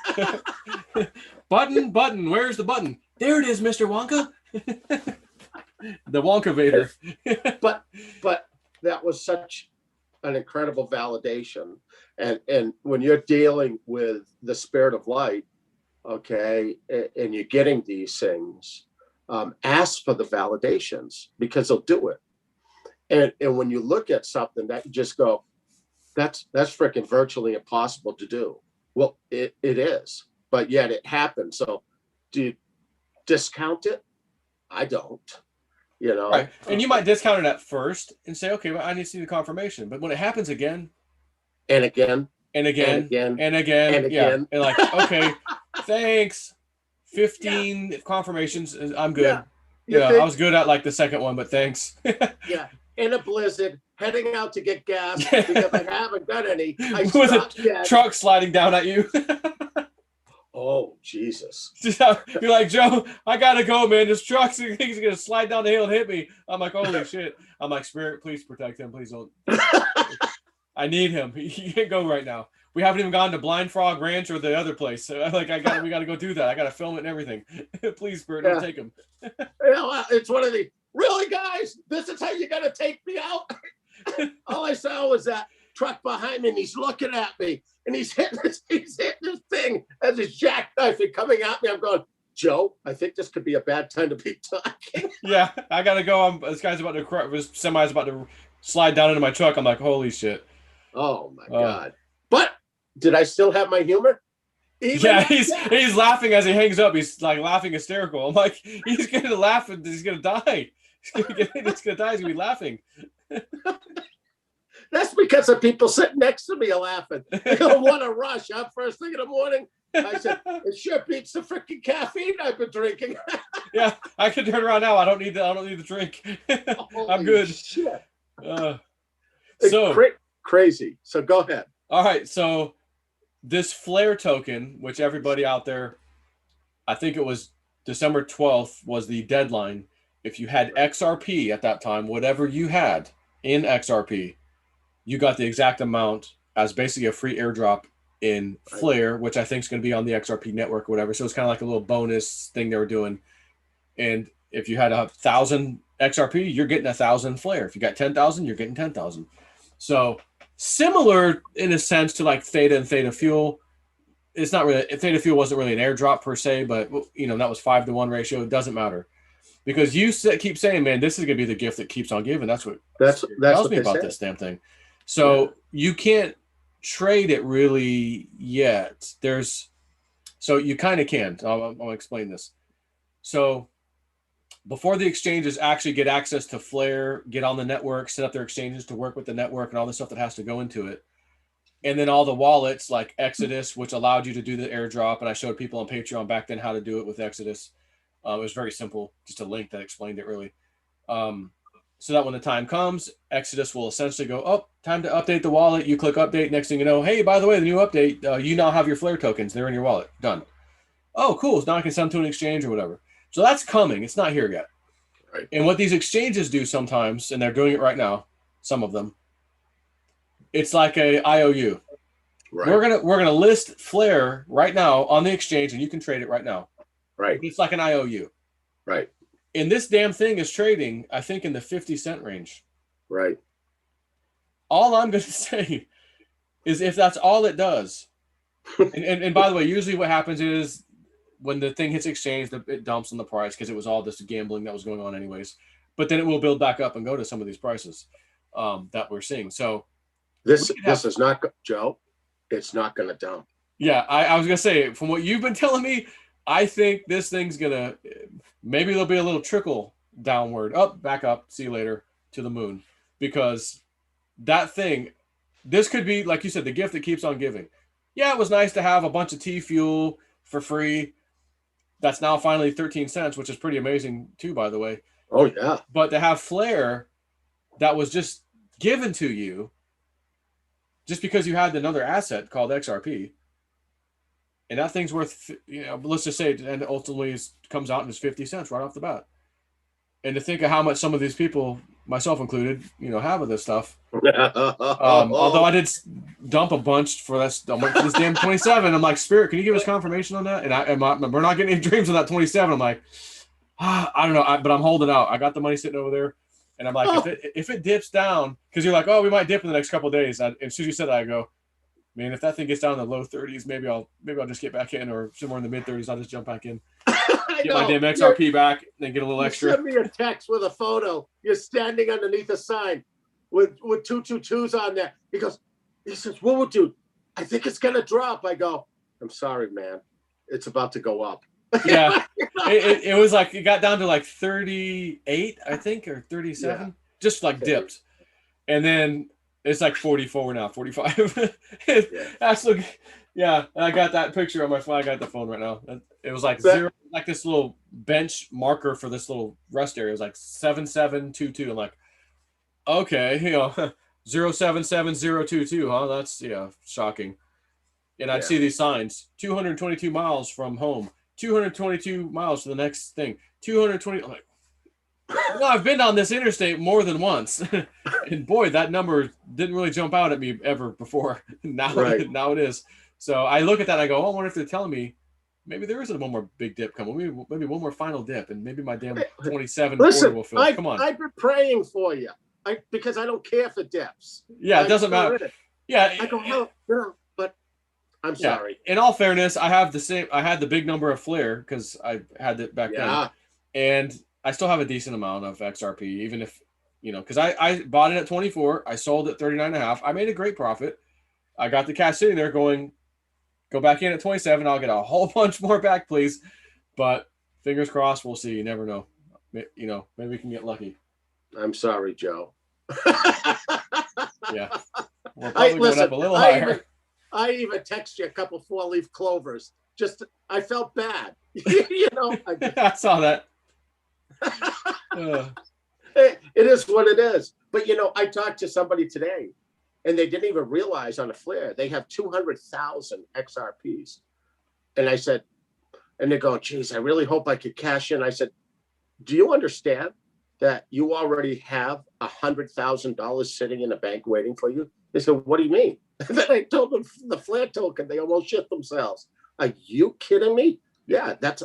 Button. Where's the button? There it is, Mr. Wonka. The Wonka Vader. but that was such an incredible validation. And when you're dealing with the Spirit of Light, okay, and you're getting these things, ask for the validations, because they'll do it. And when you look at something that you just go, that's freaking virtually impossible to do. Well, it is, but yet it happens. So do you discount it? I don't, Right. And you might discount it at first and say, okay, well, I need to see the confirmation. But when it happens again and again and again and again, yeah, and like, okay, thanks. 15 confirmations, I'm good. Yeah, I was good at like the second one, but thanks. Yeah. In a blizzard, heading out to get gas because I haven't got any. With a truck sliding down at you. Oh, Jesus. You're like, Joe, I gotta go, man. This truck's gonna slide down the hill and hit me. I'm like, holy shit. I'm like, Spirit, please protect him. Please don't. I need him. He can't go right now. We haven't even gone to Blind Frog Ranch or the other place. So we gotta go do that. I gotta film it and everything. Please, Spirit, don't take him. It's one of the, really, guys, this is how you gotta take me out. All I saw was that truck behind me, and he's looking at me, and he's hitting this thing as his jackknife and coming at me. I'm going, Joe, I think this could be a bad time to be talking. Yeah, I gotta go. This guy's this semi's about to slide down into my truck. I'm like, holy shit. Oh my God. But did I still have my humor? Even Yeah, at that. he's laughing as he hangs up. He's like laughing hysterical. I'm like, he's gonna laugh and he's gonna die. He's gonna die. He's gonna be laughing. That's because the people sitting next to me are laughing. They go, "What a rush!" Huh? First thing in the morning. I said, "It sure beats the freaking caffeine I've been drinking." Yeah, I can turn around now. I don't need the drink. I'm good. Shit. Uh, It's so crazy. So go ahead. all right, so this flare token, which everybody out there, I think it was December 12th was the deadline. If you had XRP at that time, whatever you had in XRP, you got the exact amount as basically a free airdrop in Flare, which I think is going to be on the XRP network or whatever. So it's kind of like a little bonus thing they were doing. And if you had 1,000 XRP, you're getting 1,000 Flare. If you got 10,000, you're getting 10,000. So similar in a sense to like Theta and Theta Fuel. It's not really, Theta Fuel wasn't really an airdrop per se, but that was 5-to-1 ratio. It doesn't matter because you keep saying, man, this is going to be the gift that keeps on giving. That's what tells what me about this damn thing. So you can't trade it really yet. So you kind of can. I'll explain this. So before the exchanges actually get access to Flare, get on the network, set up their exchanges to work with the network and all the stuff that has to go into it. And then all the wallets like Exodus, which allowed you to do the airdrop. And I showed people on Patreon back then how to do it with Exodus. It was very simple, just a link that explained it really. So that when the time comes, Exodus will essentially go, oh, time to update the wallet. You click update. Next thing you know, hey, by the way, the new update, you now have your Flare tokens. They're in your wallet. Done. Oh, cool. So now I can send to an exchange or whatever. So that's coming. It's not here yet. Right. And what these exchanges do sometimes, and they're doing it right now, some of them, it's like a IOU. Right. We're gonna list Flare right now on the exchange, and you can trade it right now. Right. It's like an IOU. Right. And this damn thing is trading, I think, in the 50-cent range. Right. All I'm going to say is if that's all it does, and by the way, usually what happens is when the thing hits exchange, it dumps on the price because it was all this gambling that was going on anyways. But then it will build back up and go to some of these prices that we're seeing. So this is not, Joe, it's not going to dump. Yeah, I was going to say, from what you've been telling me, I think this thing's going to, maybe there'll be a little trickle downward, back up, see you later, to the moon. Because that thing, this could be, like you said, the gift that keeps on giving. Yeah, it was nice to have a bunch of T-Fuel for free. That's now finally 13 cents, which is pretty amazing too, by the way. Oh, yeah. But to have Flare that was just given to you just because you had another asset called XRP, and that thing's worth, let's just say, and ultimately comes out and is 50 cents right off the bat. And to think of how much some of these people, myself included, have of this stuff. Although I did dump a bunch for this damn 27. I'm like, Spirit, can you give us confirmation on that? And we're not getting any dreams on that 27. I'm like, I don't know, but I'm holding out. I got the money sitting over there. And I'm like, if it dips down, because you're like, oh, we might dip in the next couple of days. And as soon as you said that, I go, man, if that thing gets down in the low 30s, maybe I'll just get back in, or somewhere in the mid 30s, I'll just jump back in, get my damn XRP back, and then get a little extra. Send me a text with a photo. You're standing underneath a sign with 222s on there. He says, what would you? I think it's gonna drop. I go, I'm sorry, man. It's about to go up. Yeah, it was like it got down to like 38, I think, or 37, just like dipped, and then it's like 44 now, 45. Absolutely, yeah. I got that picture on my phone. I got the phone right now. It was like zero, like this little bench marker for this little rest area. It was like 7722. I'm like, okay, 077022, huh? That's shocking. And I'd see these signs: 222 miles from home, 222 miles to the next thing, 220. I'm like, I've been on this interstate more than once, and boy, that number didn't really jump out at me ever before. Now it is. So I look at that and I go, oh, I wonder if they're telling me maybe there isn't one more big dip coming. Maybe one more final dip, and maybe my damn 27 order will fill. Come on. I've been praying for you because I don't care for dips. Yeah, it doesn't matter. Yeah. I go, no, but I'm sorry. In all fairness, I had the big number of Flare because I had it back then. And I still have a decent amount of XRP, even if, because I bought it at 24. I sold at 39.5. I made a great profit. I got the cash sitting there going, go back in at 27. I'll get a whole bunch more back, please. But fingers crossed, we'll see. You never know. You know, maybe we can get lucky. I'm sorry, Joe. Yeah, we're probably going up a little higher. I even text you a couple 4-leaf clovers. Just, I felt bad. You know, I saw that. It is what it is. But, you know, I talked to somebody today, and they didn't even realize on a flare, they have 200,000 XRPs. And I said, and they're going, geez, I really hope I could cash in. I said, do you understand that you already have $100,000 sitting in a bank waiting for you? They said, what do you mean? And then I told them the flare token, they almost shit themselves. Are you kidding me? Yeah, that's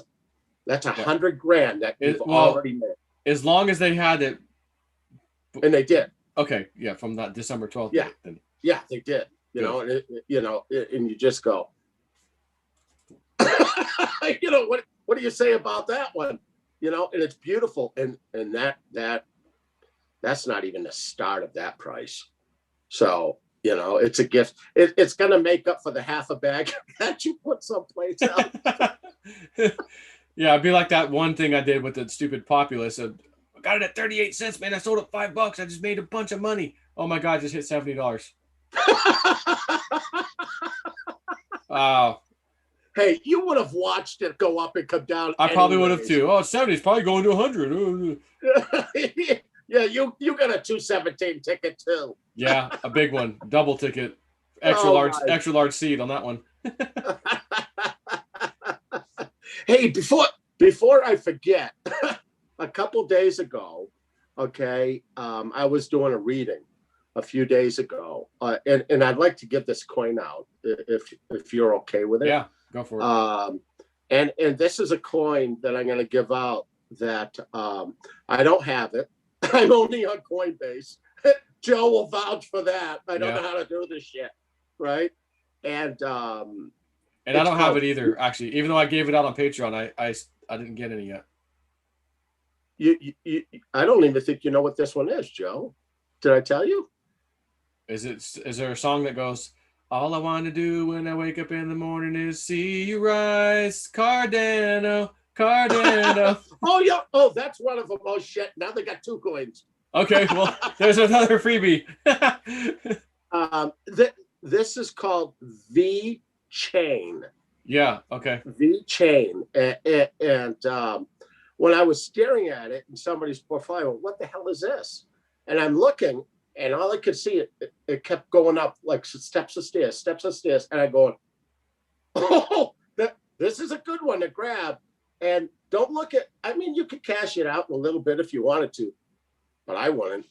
$100,000 that you've already made. As long as they had it. And they did. Okay, yeah, from that December 12th. Yeah, date, then. Yeah, they did. You know, and and you just go, you know, what do you say about that one? You know, and it's beautiful, and that's not even the start of that price. So, you know, it's a gift. It's going to make up for the half a bag that you put someplace else. Yeah, it'd be like that one thing I did with the stupid Populous. I got it at 38 cents, man. I sold it $5. I just made a bunch of money. Oh my God, just hit $70. Wow. Hey, you would have watched it go up and come down. I probably would have too. Oh, it's 70. It's probably going to 100. Yeah, you got a 217 ticket too. Yeah, a big one, double ticket, extra large seed on that one. Hey, before I forget, a couple days ago, okay, I was doing a reading a few days ago, and I'd like to give this coin out if you're okay with it. Yeah, go for it. And this is a coin that I'm going to give out that I don't have it. I'm only on Coinbase. Joe will vouch for that. I don't know how to do this shit, right? And I don't have it either, actually. Even though I gave it out on Patreon, I didn't get any yet. I don't even think you know what this one is, Joe. Did I tell you? Is there a song that goes, all I want to do when I wake up in the morning is see you rise, Cardano. Oh, yeah. Oh, that's one of them. Oh, shit. Now they got 2 coins. Okay, well, there's another freebie. This is called V-Chain. Yeah, okay. V-Chain. And when I was staring at it in somebody's profile, what the hell is this? And I'm looking, and all I could see, it kept going up like steps of stairs. And I'm going, oh, this is a good one to grab. And don't look at, I mean, you could cash it out in a little bit if you wanted to, but I wouldn't.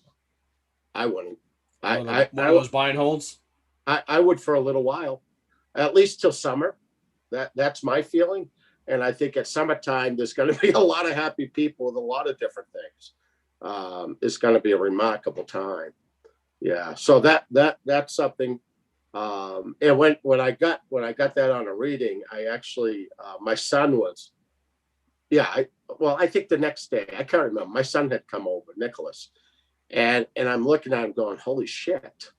One of those buy and holds? I would for a little while, at least till summer. That's my feeling. And I think at summertime, there's going to be a lot of happy people with a lot of different things. It's going to be a remarkable time. Yeah. So that's something. And when I got that on a reading, I actually, my son was, I think the next day, I can't remember. My son had come over, Nicholas, and I'm looking at him going, holy shit.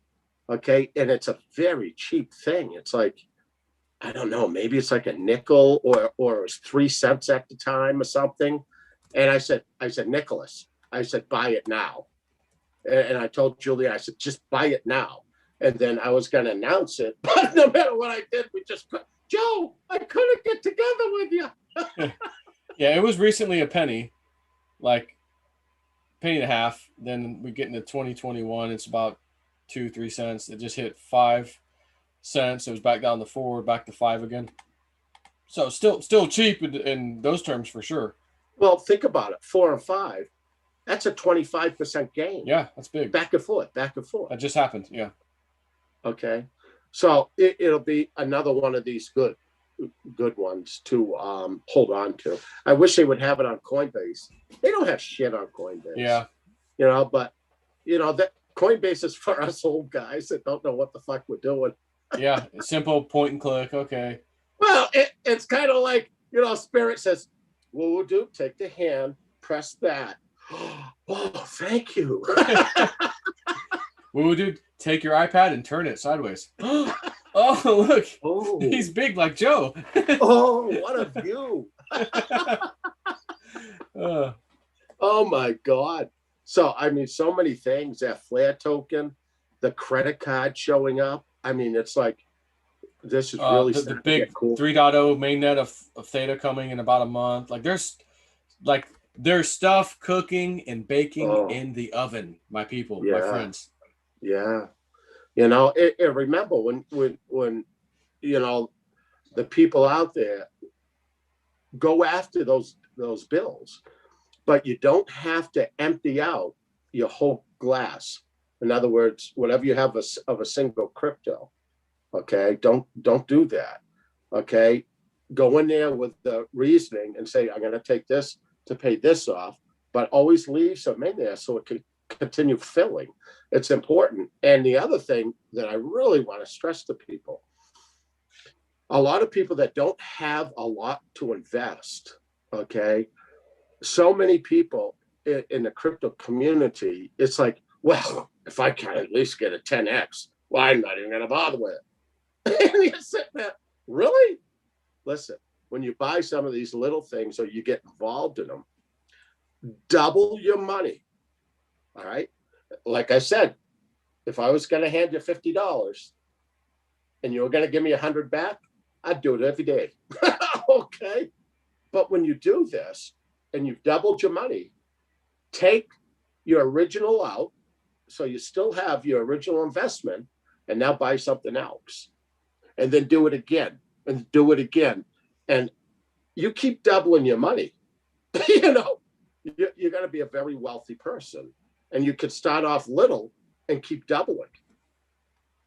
Okay. And it's a very cheap thing. It's like, I don't know, maybe it's like a nickel or it was 3 cents at the time or something. And I said, Nicholas, I said, buy it now. And I told Julia, I said, just buy it now. And then I was going to announce it, but no matter what I did, Joe, I couldn't get together with you. Yeah, it was recently a penny, like penny and a half. Then we get into 2021. It's about 2-3 cents. It just hit 5 cents. It was back down to 4, back to 5 again. So still cheap in those terms for sure. Well, think about it. 4 and 5. That's a 25% gain. Yeah, that's big. Back and forth. That just happened. Yeah. Okay. So it'll be another one of these good ones to hold on to. I wish they would have it on Coinbase. They don't have shit on Coinbase. Yeah. You know, but you know that Coinbase is for us old guys that don't know what the fuck we're doing. Yeah, simple point and click. Okay. Well, it's kind of like, you know, Spirit says, "What we'll do? Take the hand, press that." Oh, thank you. What we'll do? Take your iPad and turn it sideways. Oh, look, Oh, he's big like Joe. oh, what a view. uh, Oh my God. So, I mean, so many things, that flare token, the credit card showing up. I mean, it's like, this is really the starting to big get cool. 3.0 mainnet of Theta coming in about a month. Like there's stuff cooking and baking Oh, in the oven, my people, my yeah, friends. yeah. Remember when, you know, the people out there go after those bills, but you don't have to empty out your whole glass. In other words, whatever you have of a single crypto, okay, don't do that. Okay, go in there with the reasoning and say, I'm going to take this to pay this off, but always leave some in there so it can continue filling. It's important. And the other thing that I really want to stress to people, a lot of people that don't have a lot to invest, okay, so many people in the crypto community, it's like, well, if I can at least get a 10x, well, I'm not even going to bother with it. And you sit there, really? Listen, when you buy some of these little things or you get involved in them, double your money. All right. Like I said, if I was going to hand you $50 and you were going to give me 100 back, I'd do it every day. Okay. But when you do this and you've doubled your money, take your original out. So you still have your original investment and now buy something else and then do it again and do it again. And you keep doubling your money, you know, you're going to be a very wealthy person. And you could start off little and keep doubling.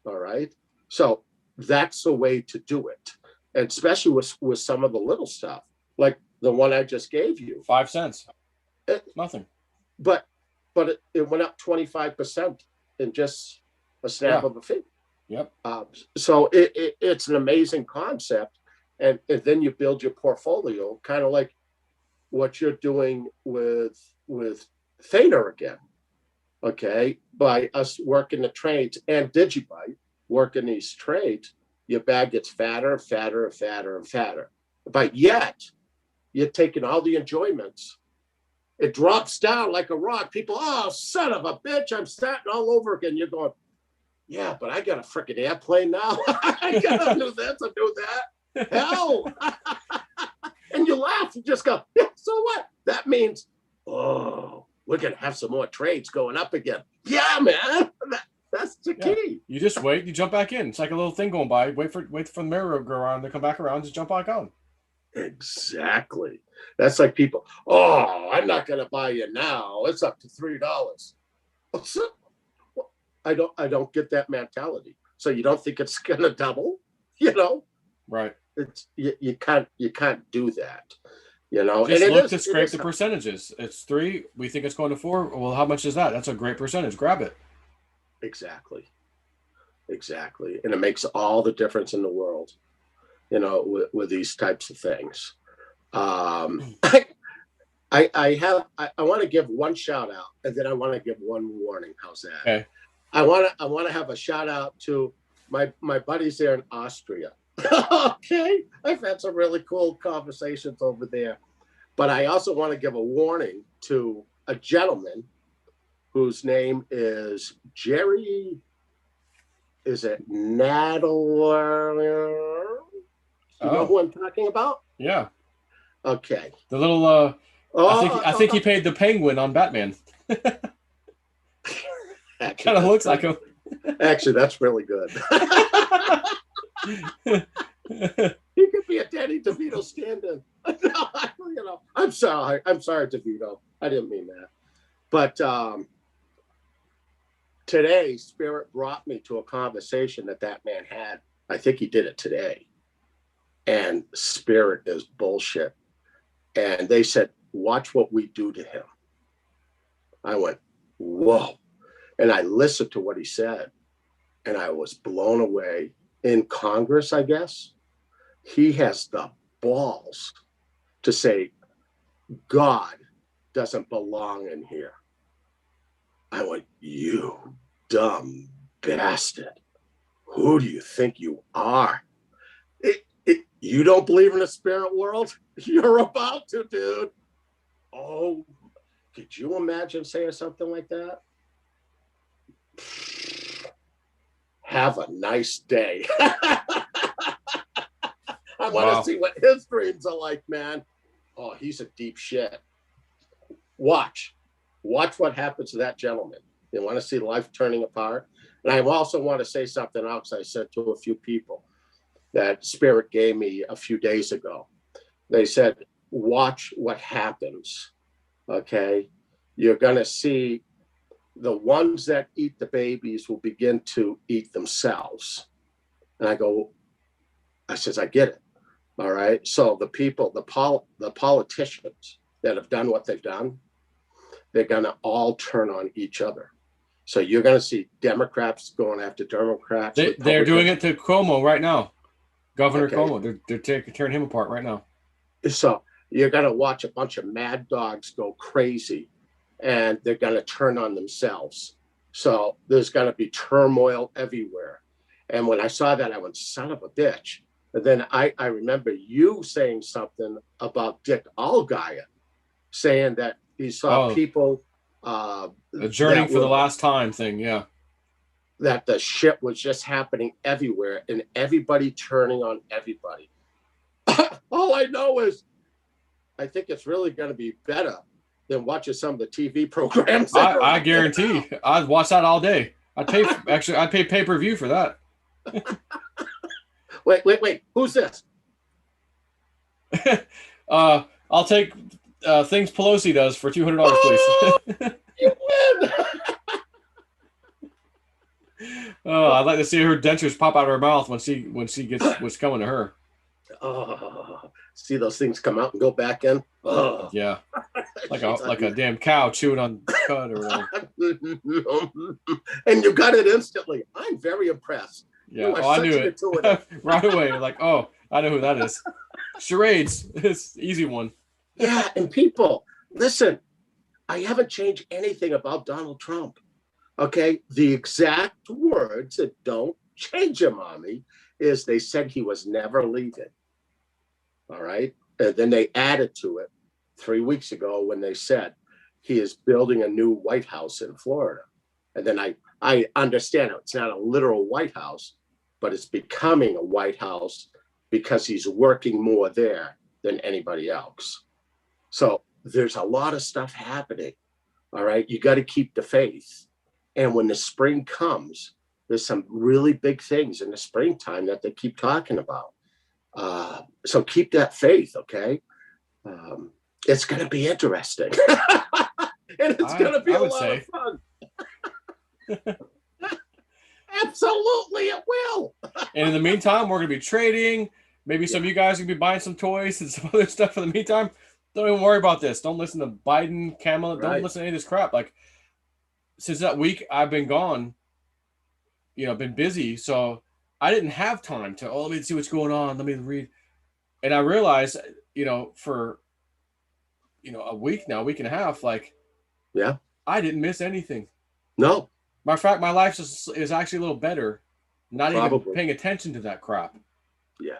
All right. So that's the way to do it. And especially with some of the little stuff, like the one I just gave you. 5 cents. It, Nothing. but it went up 25% in just a snap of a finger. Yep. So it's an amazing concept. And then you build your portfolio, kind of like what you're doing with Theta again. Okay. By us working the trades and Digibyte working these trades, your bag gets fatter, fatter, fatter, and fatter. But yet you're taking all the enjoyments. It drops down like a rock. People, oh, son of a bitch, I'm starting all over again. You're going, yeah, but I got a freaking airplane now. I got to do this and do that. Hell. And you laugh and just go, yeah, so what? That means, oh, we're going to have some more trades going up again. Yeah, man. That's the key. You just wait, you jump back in. It's like a little thing going by. Wait for the mirror to go around, they come back around, just jump back on. Exactly. That's like people, oh, I'm not going to buy you now. It's up to $3. I don't get that mentality. So you don't think it's going to double, you know? Right. It's you can't do that, you know. Just and look to scrape the percentages. It's 3. We think it's going to 4. Well, how much is that? That's a great percentage. Grab it. Exactly. And it makes all the difference in the world, you know, with these types of things. I want to give one shout out, and then I want to give one warning. How's that? Okay. I want to have a shout out to my buddies there in Austria. Okay, I've had some really cool conversations over there, but I also want to give a warning to a gentleman whose name is Jerry. Is it Nadler? You know who I'm talking about? Yeah. Okay. The little I think he paid the penguin on Batman. Kind of looks like him. Actually, that's really good. He could be a Danny DeVito stand-in. No, you know, I'm sorry, DeVito. I didn't mean that. But today, Spirit brought me to a conversation that man had. I think he did it today. And Spirit is bullshit. And they said, watch what we do to him. I went, whoa. And I listened to what he said. And I was blown away. In Congress, I guess, he has the balls to say, God doesn't belong in here. I went, you dumb bastard. who do you think you are? You don't believe in the spirit world? You're about to, dude. Oh, could you imagine saying something like that? Have a nice day. I want to see what his dreams are like, man. Oh, he's a deep shit. Watch what happens to that gentleman. You want to see life turning apart? And I also want to say something else I said to a few people that Spirit gave me a few days ago. They said, watch what happens, okay? You're going to see the ones that eat the babies will begin to eat themselves. And I says, I get it, all right? So the people, the politicians that have done what they've done, they're going to all turn on each other. So you're going to see Democrats going after Democrats. They're doing it to Cuomo right now. Governor Cuomo. They're tearing him apart right now. So you're going to watch a bunch of mad dogs go crazy, and they're going to turn on themselves. So there's going to be turmoil everywhere. And when I saw that, I went, son of a bitch. And then I remember you saying something about Dick Allgaier, saying that he saw people adjourning for the last time thing. Yeah. That the shit was just happening everywhere and everybody turning on everybody. All I know is I think it's really going to be better than watching some of the TV programs. I guarantee I'd watch that all day. I'd pay pay-per-view for that. Wait. Who's this? I'll take things Pelosi does for $200, please. You win. Oh, I'd like to see her dentures pop out of her mouth when she gets what's coming to her. Oh, see those things come out and go back in. Oh, yeah, like a damn cow chewing on cud or whatever. And you got it instantly. I'm very impressed. Yeah, I knew it right away. Like, oh, I know who that is. Charades, it's easy one. Yeah, and people, listen, I haven't changed anything about Donald Trump. Okay, the exact words that don't change him on me is they said he was never leaving. All right, and then they added to it 3 weeks ago when they said he is building a new White House in Florida. And then I understand it's not a literal White House, but it's becoming a White House because he's working more there than anybody else. So there's a lot of stuff happening. All right, you got to keep the faith. And when the spring comes, there's some really big things in the springtime that they keep talking about. So keep that faith, okay? It's going to be interesting. And it's going to be a lot of fun. Absolutely, it will. And in the meantime, we're going to be trading. Maybe some of you guys are going to be buying some toys and some other stuff in the meantime. Don't even worry about this. Don't listen to Biden, Kamala. Don't listen to any of this crap. Like, since that week I've been gone, been busy. So I didn't have time to, let me see what's going on. Let me read. And I realized, for, a week and a half, like, yeah, I didn't miss anything. No. Matter of fact, my life is actually a little better. Not even paying attention to that crap. Yeah.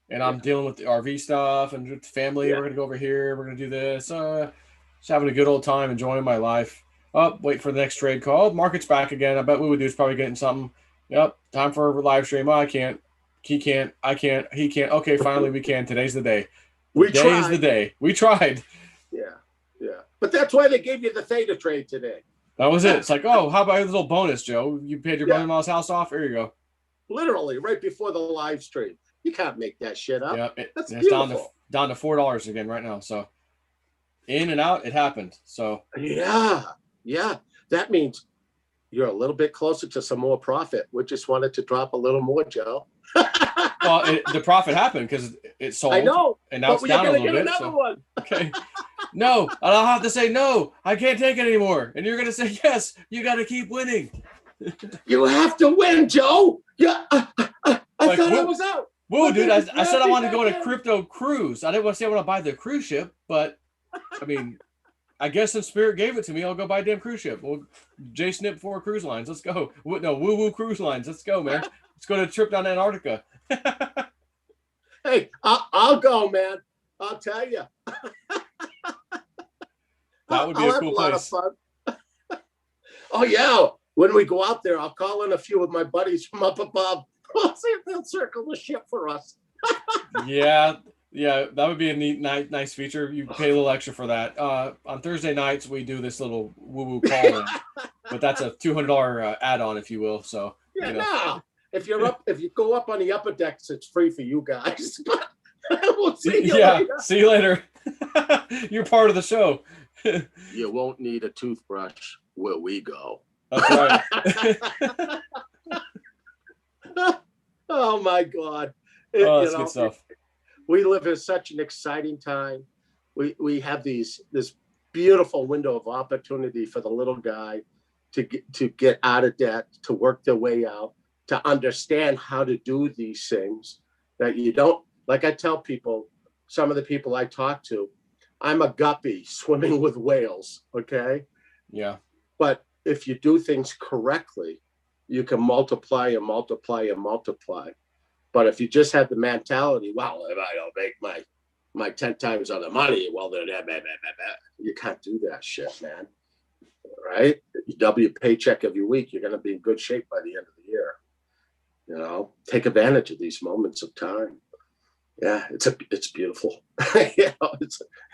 And I'm dealing with the RV stuff and with the family. Yeah. We're going to go over here. We're going to do this. Just having a good old time, enjoying my life. Oh, wait for the next trade call. Market's back again. I bet we would do is probably getting something. Yep. Time for a live stream. Oh, I can't. He can't. I can't. He can't. Okay, finally we can. Today's the day. Today is the day. We tried. Yeah. Yeah. But that's why they gave you the theta trade today. That was it. It's like, oh, how about a little bonus, Joe? You paid your brother-in-law's house off? Here you go. Literally, right before the live stream. You can't make that shit up. Yeah, that's beautiful. Down to $4 again right now. So in and out, it happened. So yeah. That means you're a little bit closer to some more profit. We just wanted to drop a little more, Joe. Well, the profit happened because it sold. I know. And now it's down a little bit. Another one. Okay. No, and I'll have to say no. I can't take it anymore. And you're gonna say yes. You got to keep winning. You have to win, Joe. Yeah. I thought I was out. Whoa, dude! I said I wanted to go on a crypto cruise. I didn't want to say I want to buy the cruise ship, but I mean, I guess if Spirit gave it to me, I'll go buy a damn cruise ship. Well, J Snip 4 Cruise Lines. Let's go. No, Woo Woo Cruise Lines. Let's go, man. Let's go to a trip down to Antarctica. Hey, I'll go, man. I'll tell you. That would be I'll a have cool a lot of place. fun. Oh yeah. When we go out there, I'll call in a few of my buddies from up above. We'll see if they'll circle the ship for us. Yeah, yeah, that would be a neat, nice feature. You pay a little extra for that. On Thursday nights, we do this little woo-woo call in, but that's a $200 add-on, if you will. So, Yeah, you know, no. If you go up on the upper decks, it's free for you guys. But we'll see you yeah, later. see you later. You're part of the show. You won't need a toothbrush where we go. That's right. Oh my God. Oh, that's good stuff. We live in such an exciting time. We have this beautiful window of opportunity for the little guy to get out of debt, to work their way out, to understand how to do these things that you don't, like I tell people, some of the people I talk to, I'm a guppy swimming with whales, okay? Yeah. But if you do things correctly, you can multiply and multiply and multiply. But if you just have the mentality, well, if I don't make my 10 times on the money, well, then you can't do that shit, man. Right? You double your paycheck every week, you're going to be in good shape by the end of the year. You know, take advantage of these moments of time. Yeah, it's beautiful. You know,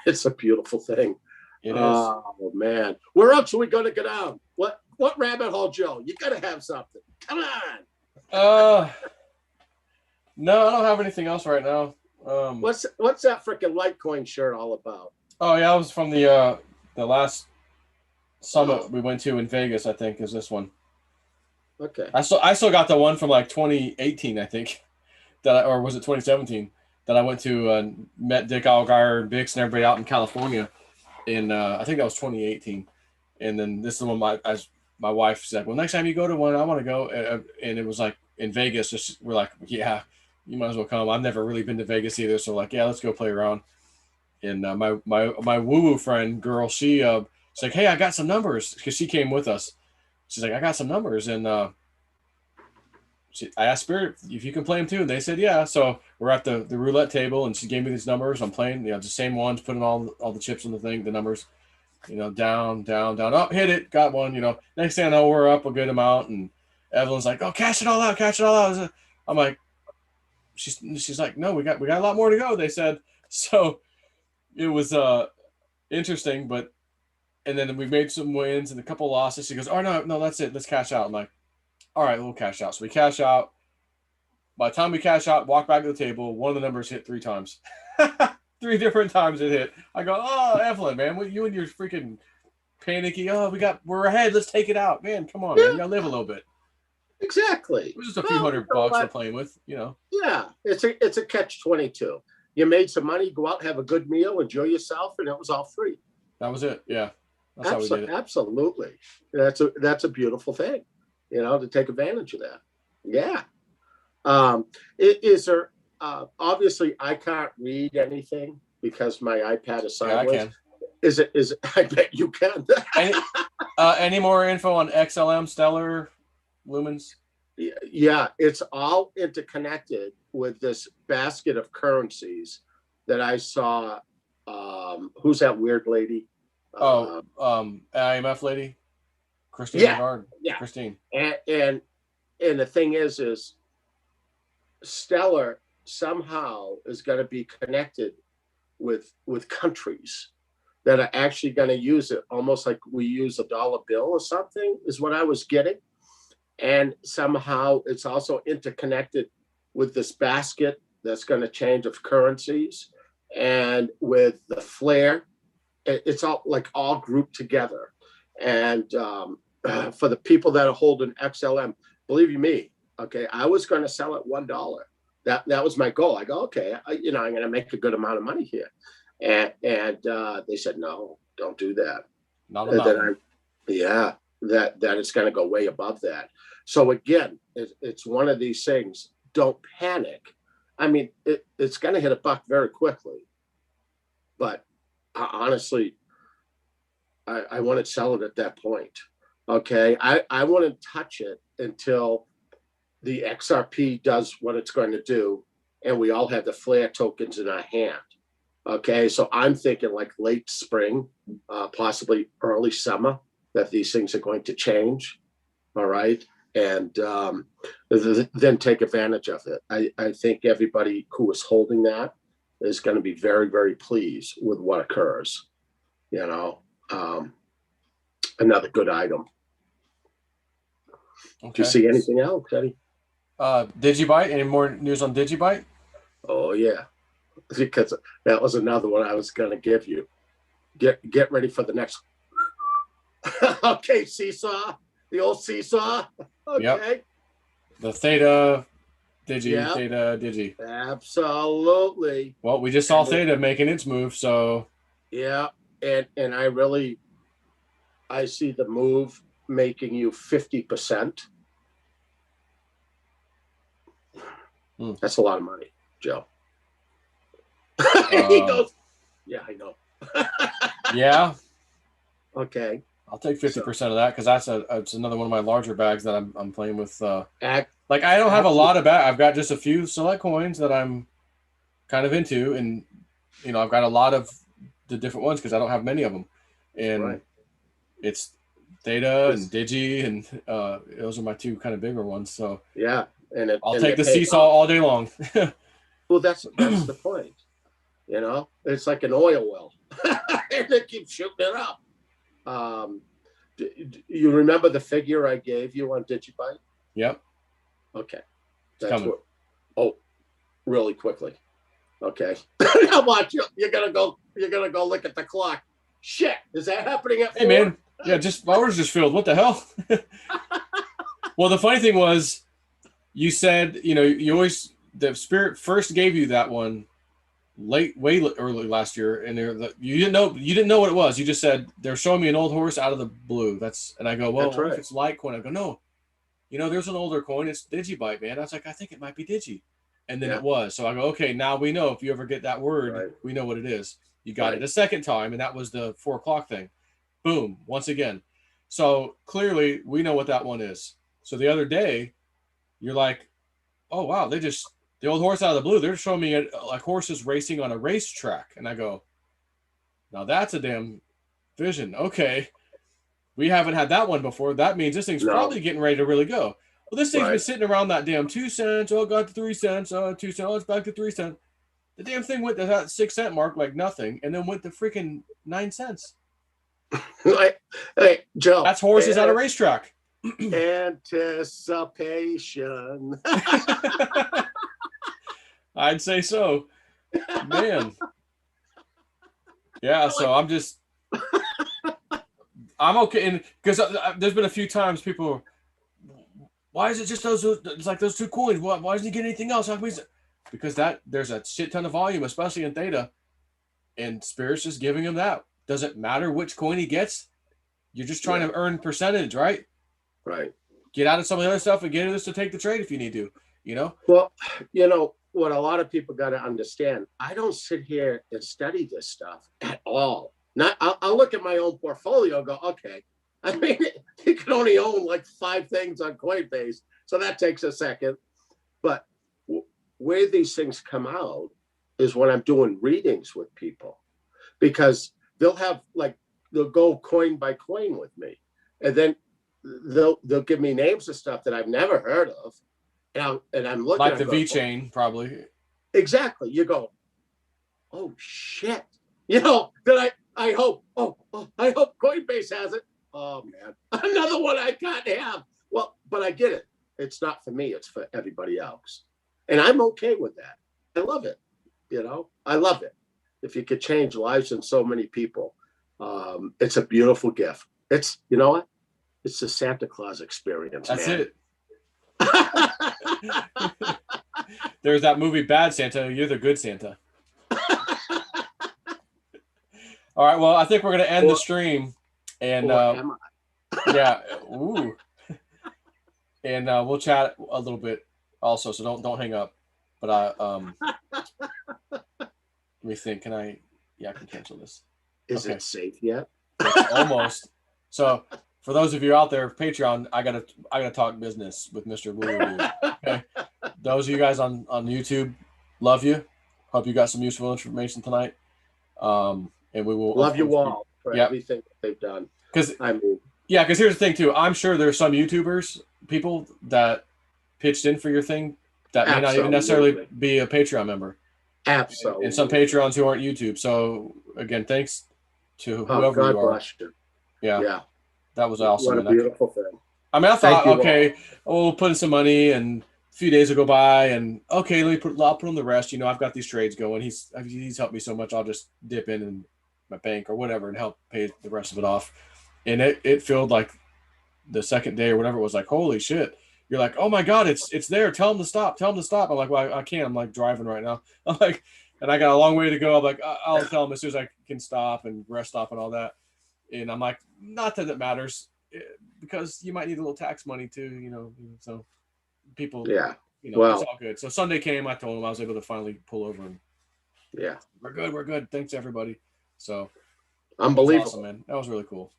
it's a beautiful thing. It is. Oh man, where else are we going to go down? What rabbit hole, Joe? You got to have something. Come on. No, I don't have anything else right now. What's that freaking Litecoin shirt all about? Oh yeah, I was from the last summit we went to in Vegas. I think is this one. Okay. I still got the one from like 2018, I think, or was it 2017 that I went to met Dick Allgaier, Bix, and everybody out in California. And I think that was 2018. And then this is the one my wife said, well, next time you go to one, I want to go. And it was like in Vegas. We're like, yeah, you might as well come. I've never really been to Vegas either. So like, yeah, let's go play around. And my woo-woo friend girl, she's like, hey, I got some numbers because she came with us. She's like, I got some numbers. And I asked Spirit if you can play them too. And they said, yeah. So we're at the roulette table and she gave me these numbers. I'm playing, the same ones, putting all the chips in the thing, the numbers. Down, oh, hit it, got one, next thing I know, we're up a good amount, and Evelyn's like, oh, cash it all out. I'm like, she's like, no, we got a lot more to go, they said. So it was interesting, and then we made some wins and a couple losses. She goes, oh, no, that's it, let's cash out. I'm like, all right, we'll cash out. So we cash out. By the time we cash out, walk back to the table, one of the numbers hit 3 times. 3 different times it hit. I go, oh, Evelyn, man, you and your freaking panicky. Oh, we're ahead. Let's take it out, man. Come on, man. You gotta live a little bit. Exactly. It was just a few $100 we're playing with, Yeah, it's a catch-22. You made some money, go out, have a good meal, enjoy yourself, and it was all free. That was it. Yeah, that's how we did it. Absolutely. That's a beautiful thing, to take advantage of that. Yeah. Is there? Obviously, I can't read anything because my iPad is sideways. Yeah, I can. Is it? I bet you can. Any more info on XLM, Stellar, Lumens? Yeah, it's all interconnected with this basket of currencies that I saw. Who's that weird lady? IMF lady, Christine Lagarde. Yeah, Christine. And the thing is Stellar somehow is going to be connected with countries that are actually going to use it almost like we use a dollar bill or something, is what I was getting. And somehow it's also interconnected with this basket that's going to change of currencies, and with the flare, it's all grouped together. And for the people that are holding XLM, believe you me, okay, I was going to sell at $1. That was my goal. I go, okay, I'm going to make a good amount of money here. And they said, no, don't do that. That it's going to go way above that. So again, it's one of these things. Don't panic. I mean, it's going to hit $1 very quickly. But honestly, I wouldn't sell it at that point. Okay, I wouldn't touch it until the XRP does what it's going to do, and we all have the flare tokens in our hand. Okay, so I'm thinking like late spring, possibly early summer, that these things are going to change. All right, and then take advantage of it. I think everybody who is holding that is going to be very, very pleased with what occurs. You know, another good item. Okay. Do you see anything else, Eddie? Digibyte. Any more news on Digibyte? Oh yeah, because that was another one I was going to give you. Get ready for the next. Okay, seesaw, the old seesaw. Okay. Yep. The Theta Digi, Yep. Theta Digi. Absolutely. Well, we just saw Theta making its move, so yeah, and I see the move making you 50%. That's a lot of money, Joe. He goes, yeah, I know. Yeah. Okay. I'll take 50% of that because that's another one of my larger bags that I'm playing with. Like I don't have a lot of bags. I've got just a few select coins that I'm kind of into, and I've got a lot of the different ones because I don't have many of them, and it's Theta and Digi, and those are my two kind of bigger ones. So yeah, and I'll take the seesaw all day long. Well, that's the point. It's like an oil well, and it keeps shooting it up. You remember the figure I gave you on Digibyte? Yep. Okay. That's coming. Really quickly. Okay. Now watch you. You're gonna go look at the clock. Shit, is that happening at 4? Hey man, yeah, my order's just filled. What the hell? Well, the funny thing was, you said you always the Spirit first gave you that one way early last year, and you didn't know what it was. You just said they're showing me an old horse out of the blue. And I go, well, if it's Litecoin? I go, no, there's an older coin. It's Digibyte, man. I was like, I think it might be Digi, and then it was. So I go, okay, now we know. If you ever get that word, we know what it is. You got it a second time, and that was the 4 o'clock thing. Boom, once again. So clearly, we know what that one is. So the other day, you're like, oh wow, the old horse out of the blue, they're showing me like horses racing on a racetrack. And I go, now that's a damn vision. Okay. We haven't had that one before. That means this thing's probably getting ready to really go. Well, this thing's been sitting around that damn 2 cents. Oh, got to 3 cents. 2 cents. Oh, it's back to 3 cents. The damn thing went to that 6 cent mark like nothing, and then went to freaking 9 cents. Hey, Joe. That's horses at a racetrack. Anticipation. I'd say so, man. Yeah, so I'm okay, and because there's been a few times people, why is it just those? It's like those 2 coins. Why doesn't he get anything else? Because there's a shit ton of volume, especially in Theta, and Spirit's just giving him that. Doesn't matter which coin he gets. You're just trying to earn percentage, right? Right. Get out of some of the other stuff and get this to take the trade if you need to. Well, what a lot of people got to understand. I don't sit here and study this stuff at all. I'll look at my own portfolio and go, okay. I mean, you can only own like 5 things on Coinbase, so that takes a second. But where these things come out is when I'm doing readings with people, because they'll go coin by coin with me, and then they'll give me names of stuff that I've never heard of, and I'm looking like the VeChain, probably. Exactly. You go, oh shit. Then I hope. I hope Coinbase has it. Oh man, another one I can't have. Well, but I get it. It's not for me. It's for everybody else, and I'm okay with that. I love it. I love it. If you could change lives in so many people, it's a beautiful gift. It's what? It's the Santa Claus experience. That's man. it. There's that movie Bad Santa. You're the good Santa. All right. Well, I think we're going to end the stream, and yeah, ooh, and we'll chat a little bit also. So don't hang up. But let me think. I can cancel this. Is it safe yet? Almost. So for those of you out there, Patreon, I gotta talk business with Mr. Woo Woo. Okay, those of you guys on YouTube, love you. Hope you got some useful information tonight. And we will love you all for everything that they've done. Because I mean, yeah, because here's the thing too. I'm sure there's some YouTubers, people that pitched in for your thing that may not even necessarily be a Patreon member. Absolutely. And some Patreons who aren't YouTube. So again, thanks to whoever God you are. bless you. Yeah. That was awesome. What a beautiful thing. I mean, I thought, okay, we'll put in some money, and a few days will go by, and okay, I'll put on the rest. You know, I've got these trades going. He's helped me so much. I'll just dip in my bank or whatever and help pay the rest of it off. And it felt like the second day or whatever it was like, holy shit. You're like, oh my God, it's there. Tell him to stop. Tell him to stop. I'm like, well, I can't. I'm like driving right now. I'm like, and I got a long way to go. I'm like, I'll tell him as soon as I can stop and rest stop and all that. And I'm like, not that it matters, because you might need a little tax money too, you know. So people, you know, it's all good. So Sunday came. I told him I was able to finally pull over, and we're good. Thanks everybody. So unbelievable, awesome, man. That was really cool.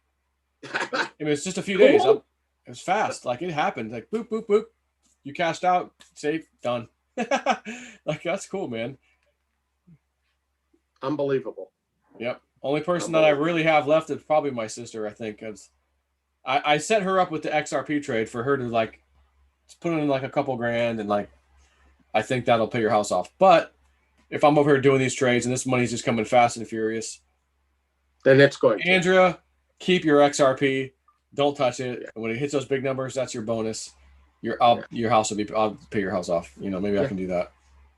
I mean, it's just a few days. It was fast. Like it happened. Like boop, boop, boop. You cashed out, safe, done. Like that's cool, man. Unbelievable. Yep. Only person that I really have left is probably my sister, I think. Because I set her up with the XRP trade for her to like put in like a couple grand, and like I think that'll pay your house off. But if I'm over here doing these trades and this money's just coming fast and furious, then it's going to. Andrea, keep your XRP. Don't touch it. And when it hits those big numbers, that's your bonus. Your house will be. I'll pay your house off. You know, maybe I can do that.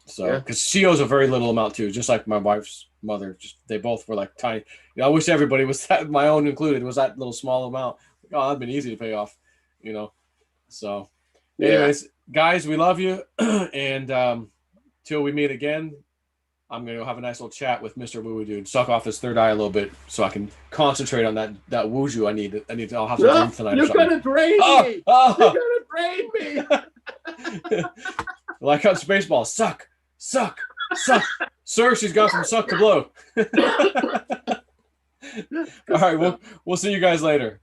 So, because she owes a very little amount too, just like my wife's mother. Just they both were like tiny. You know, I wish everybody was that, my own included, was that little small amount. Oh, that'd been easy to pay off. You know. So, anyways, guys, we love you, and till we meet again, I'm gonna go have a nice little chat with Mr. Woo Woo Dude. Suck off his third eye a little bit so I can concentrate on that woojoo I need. I'll have to drink tonight. You're gonna drain me. You're gonna drain me. Like on Spaceball, suck. Sir, she's gone from suck to blow. All right, we'll see you guys later.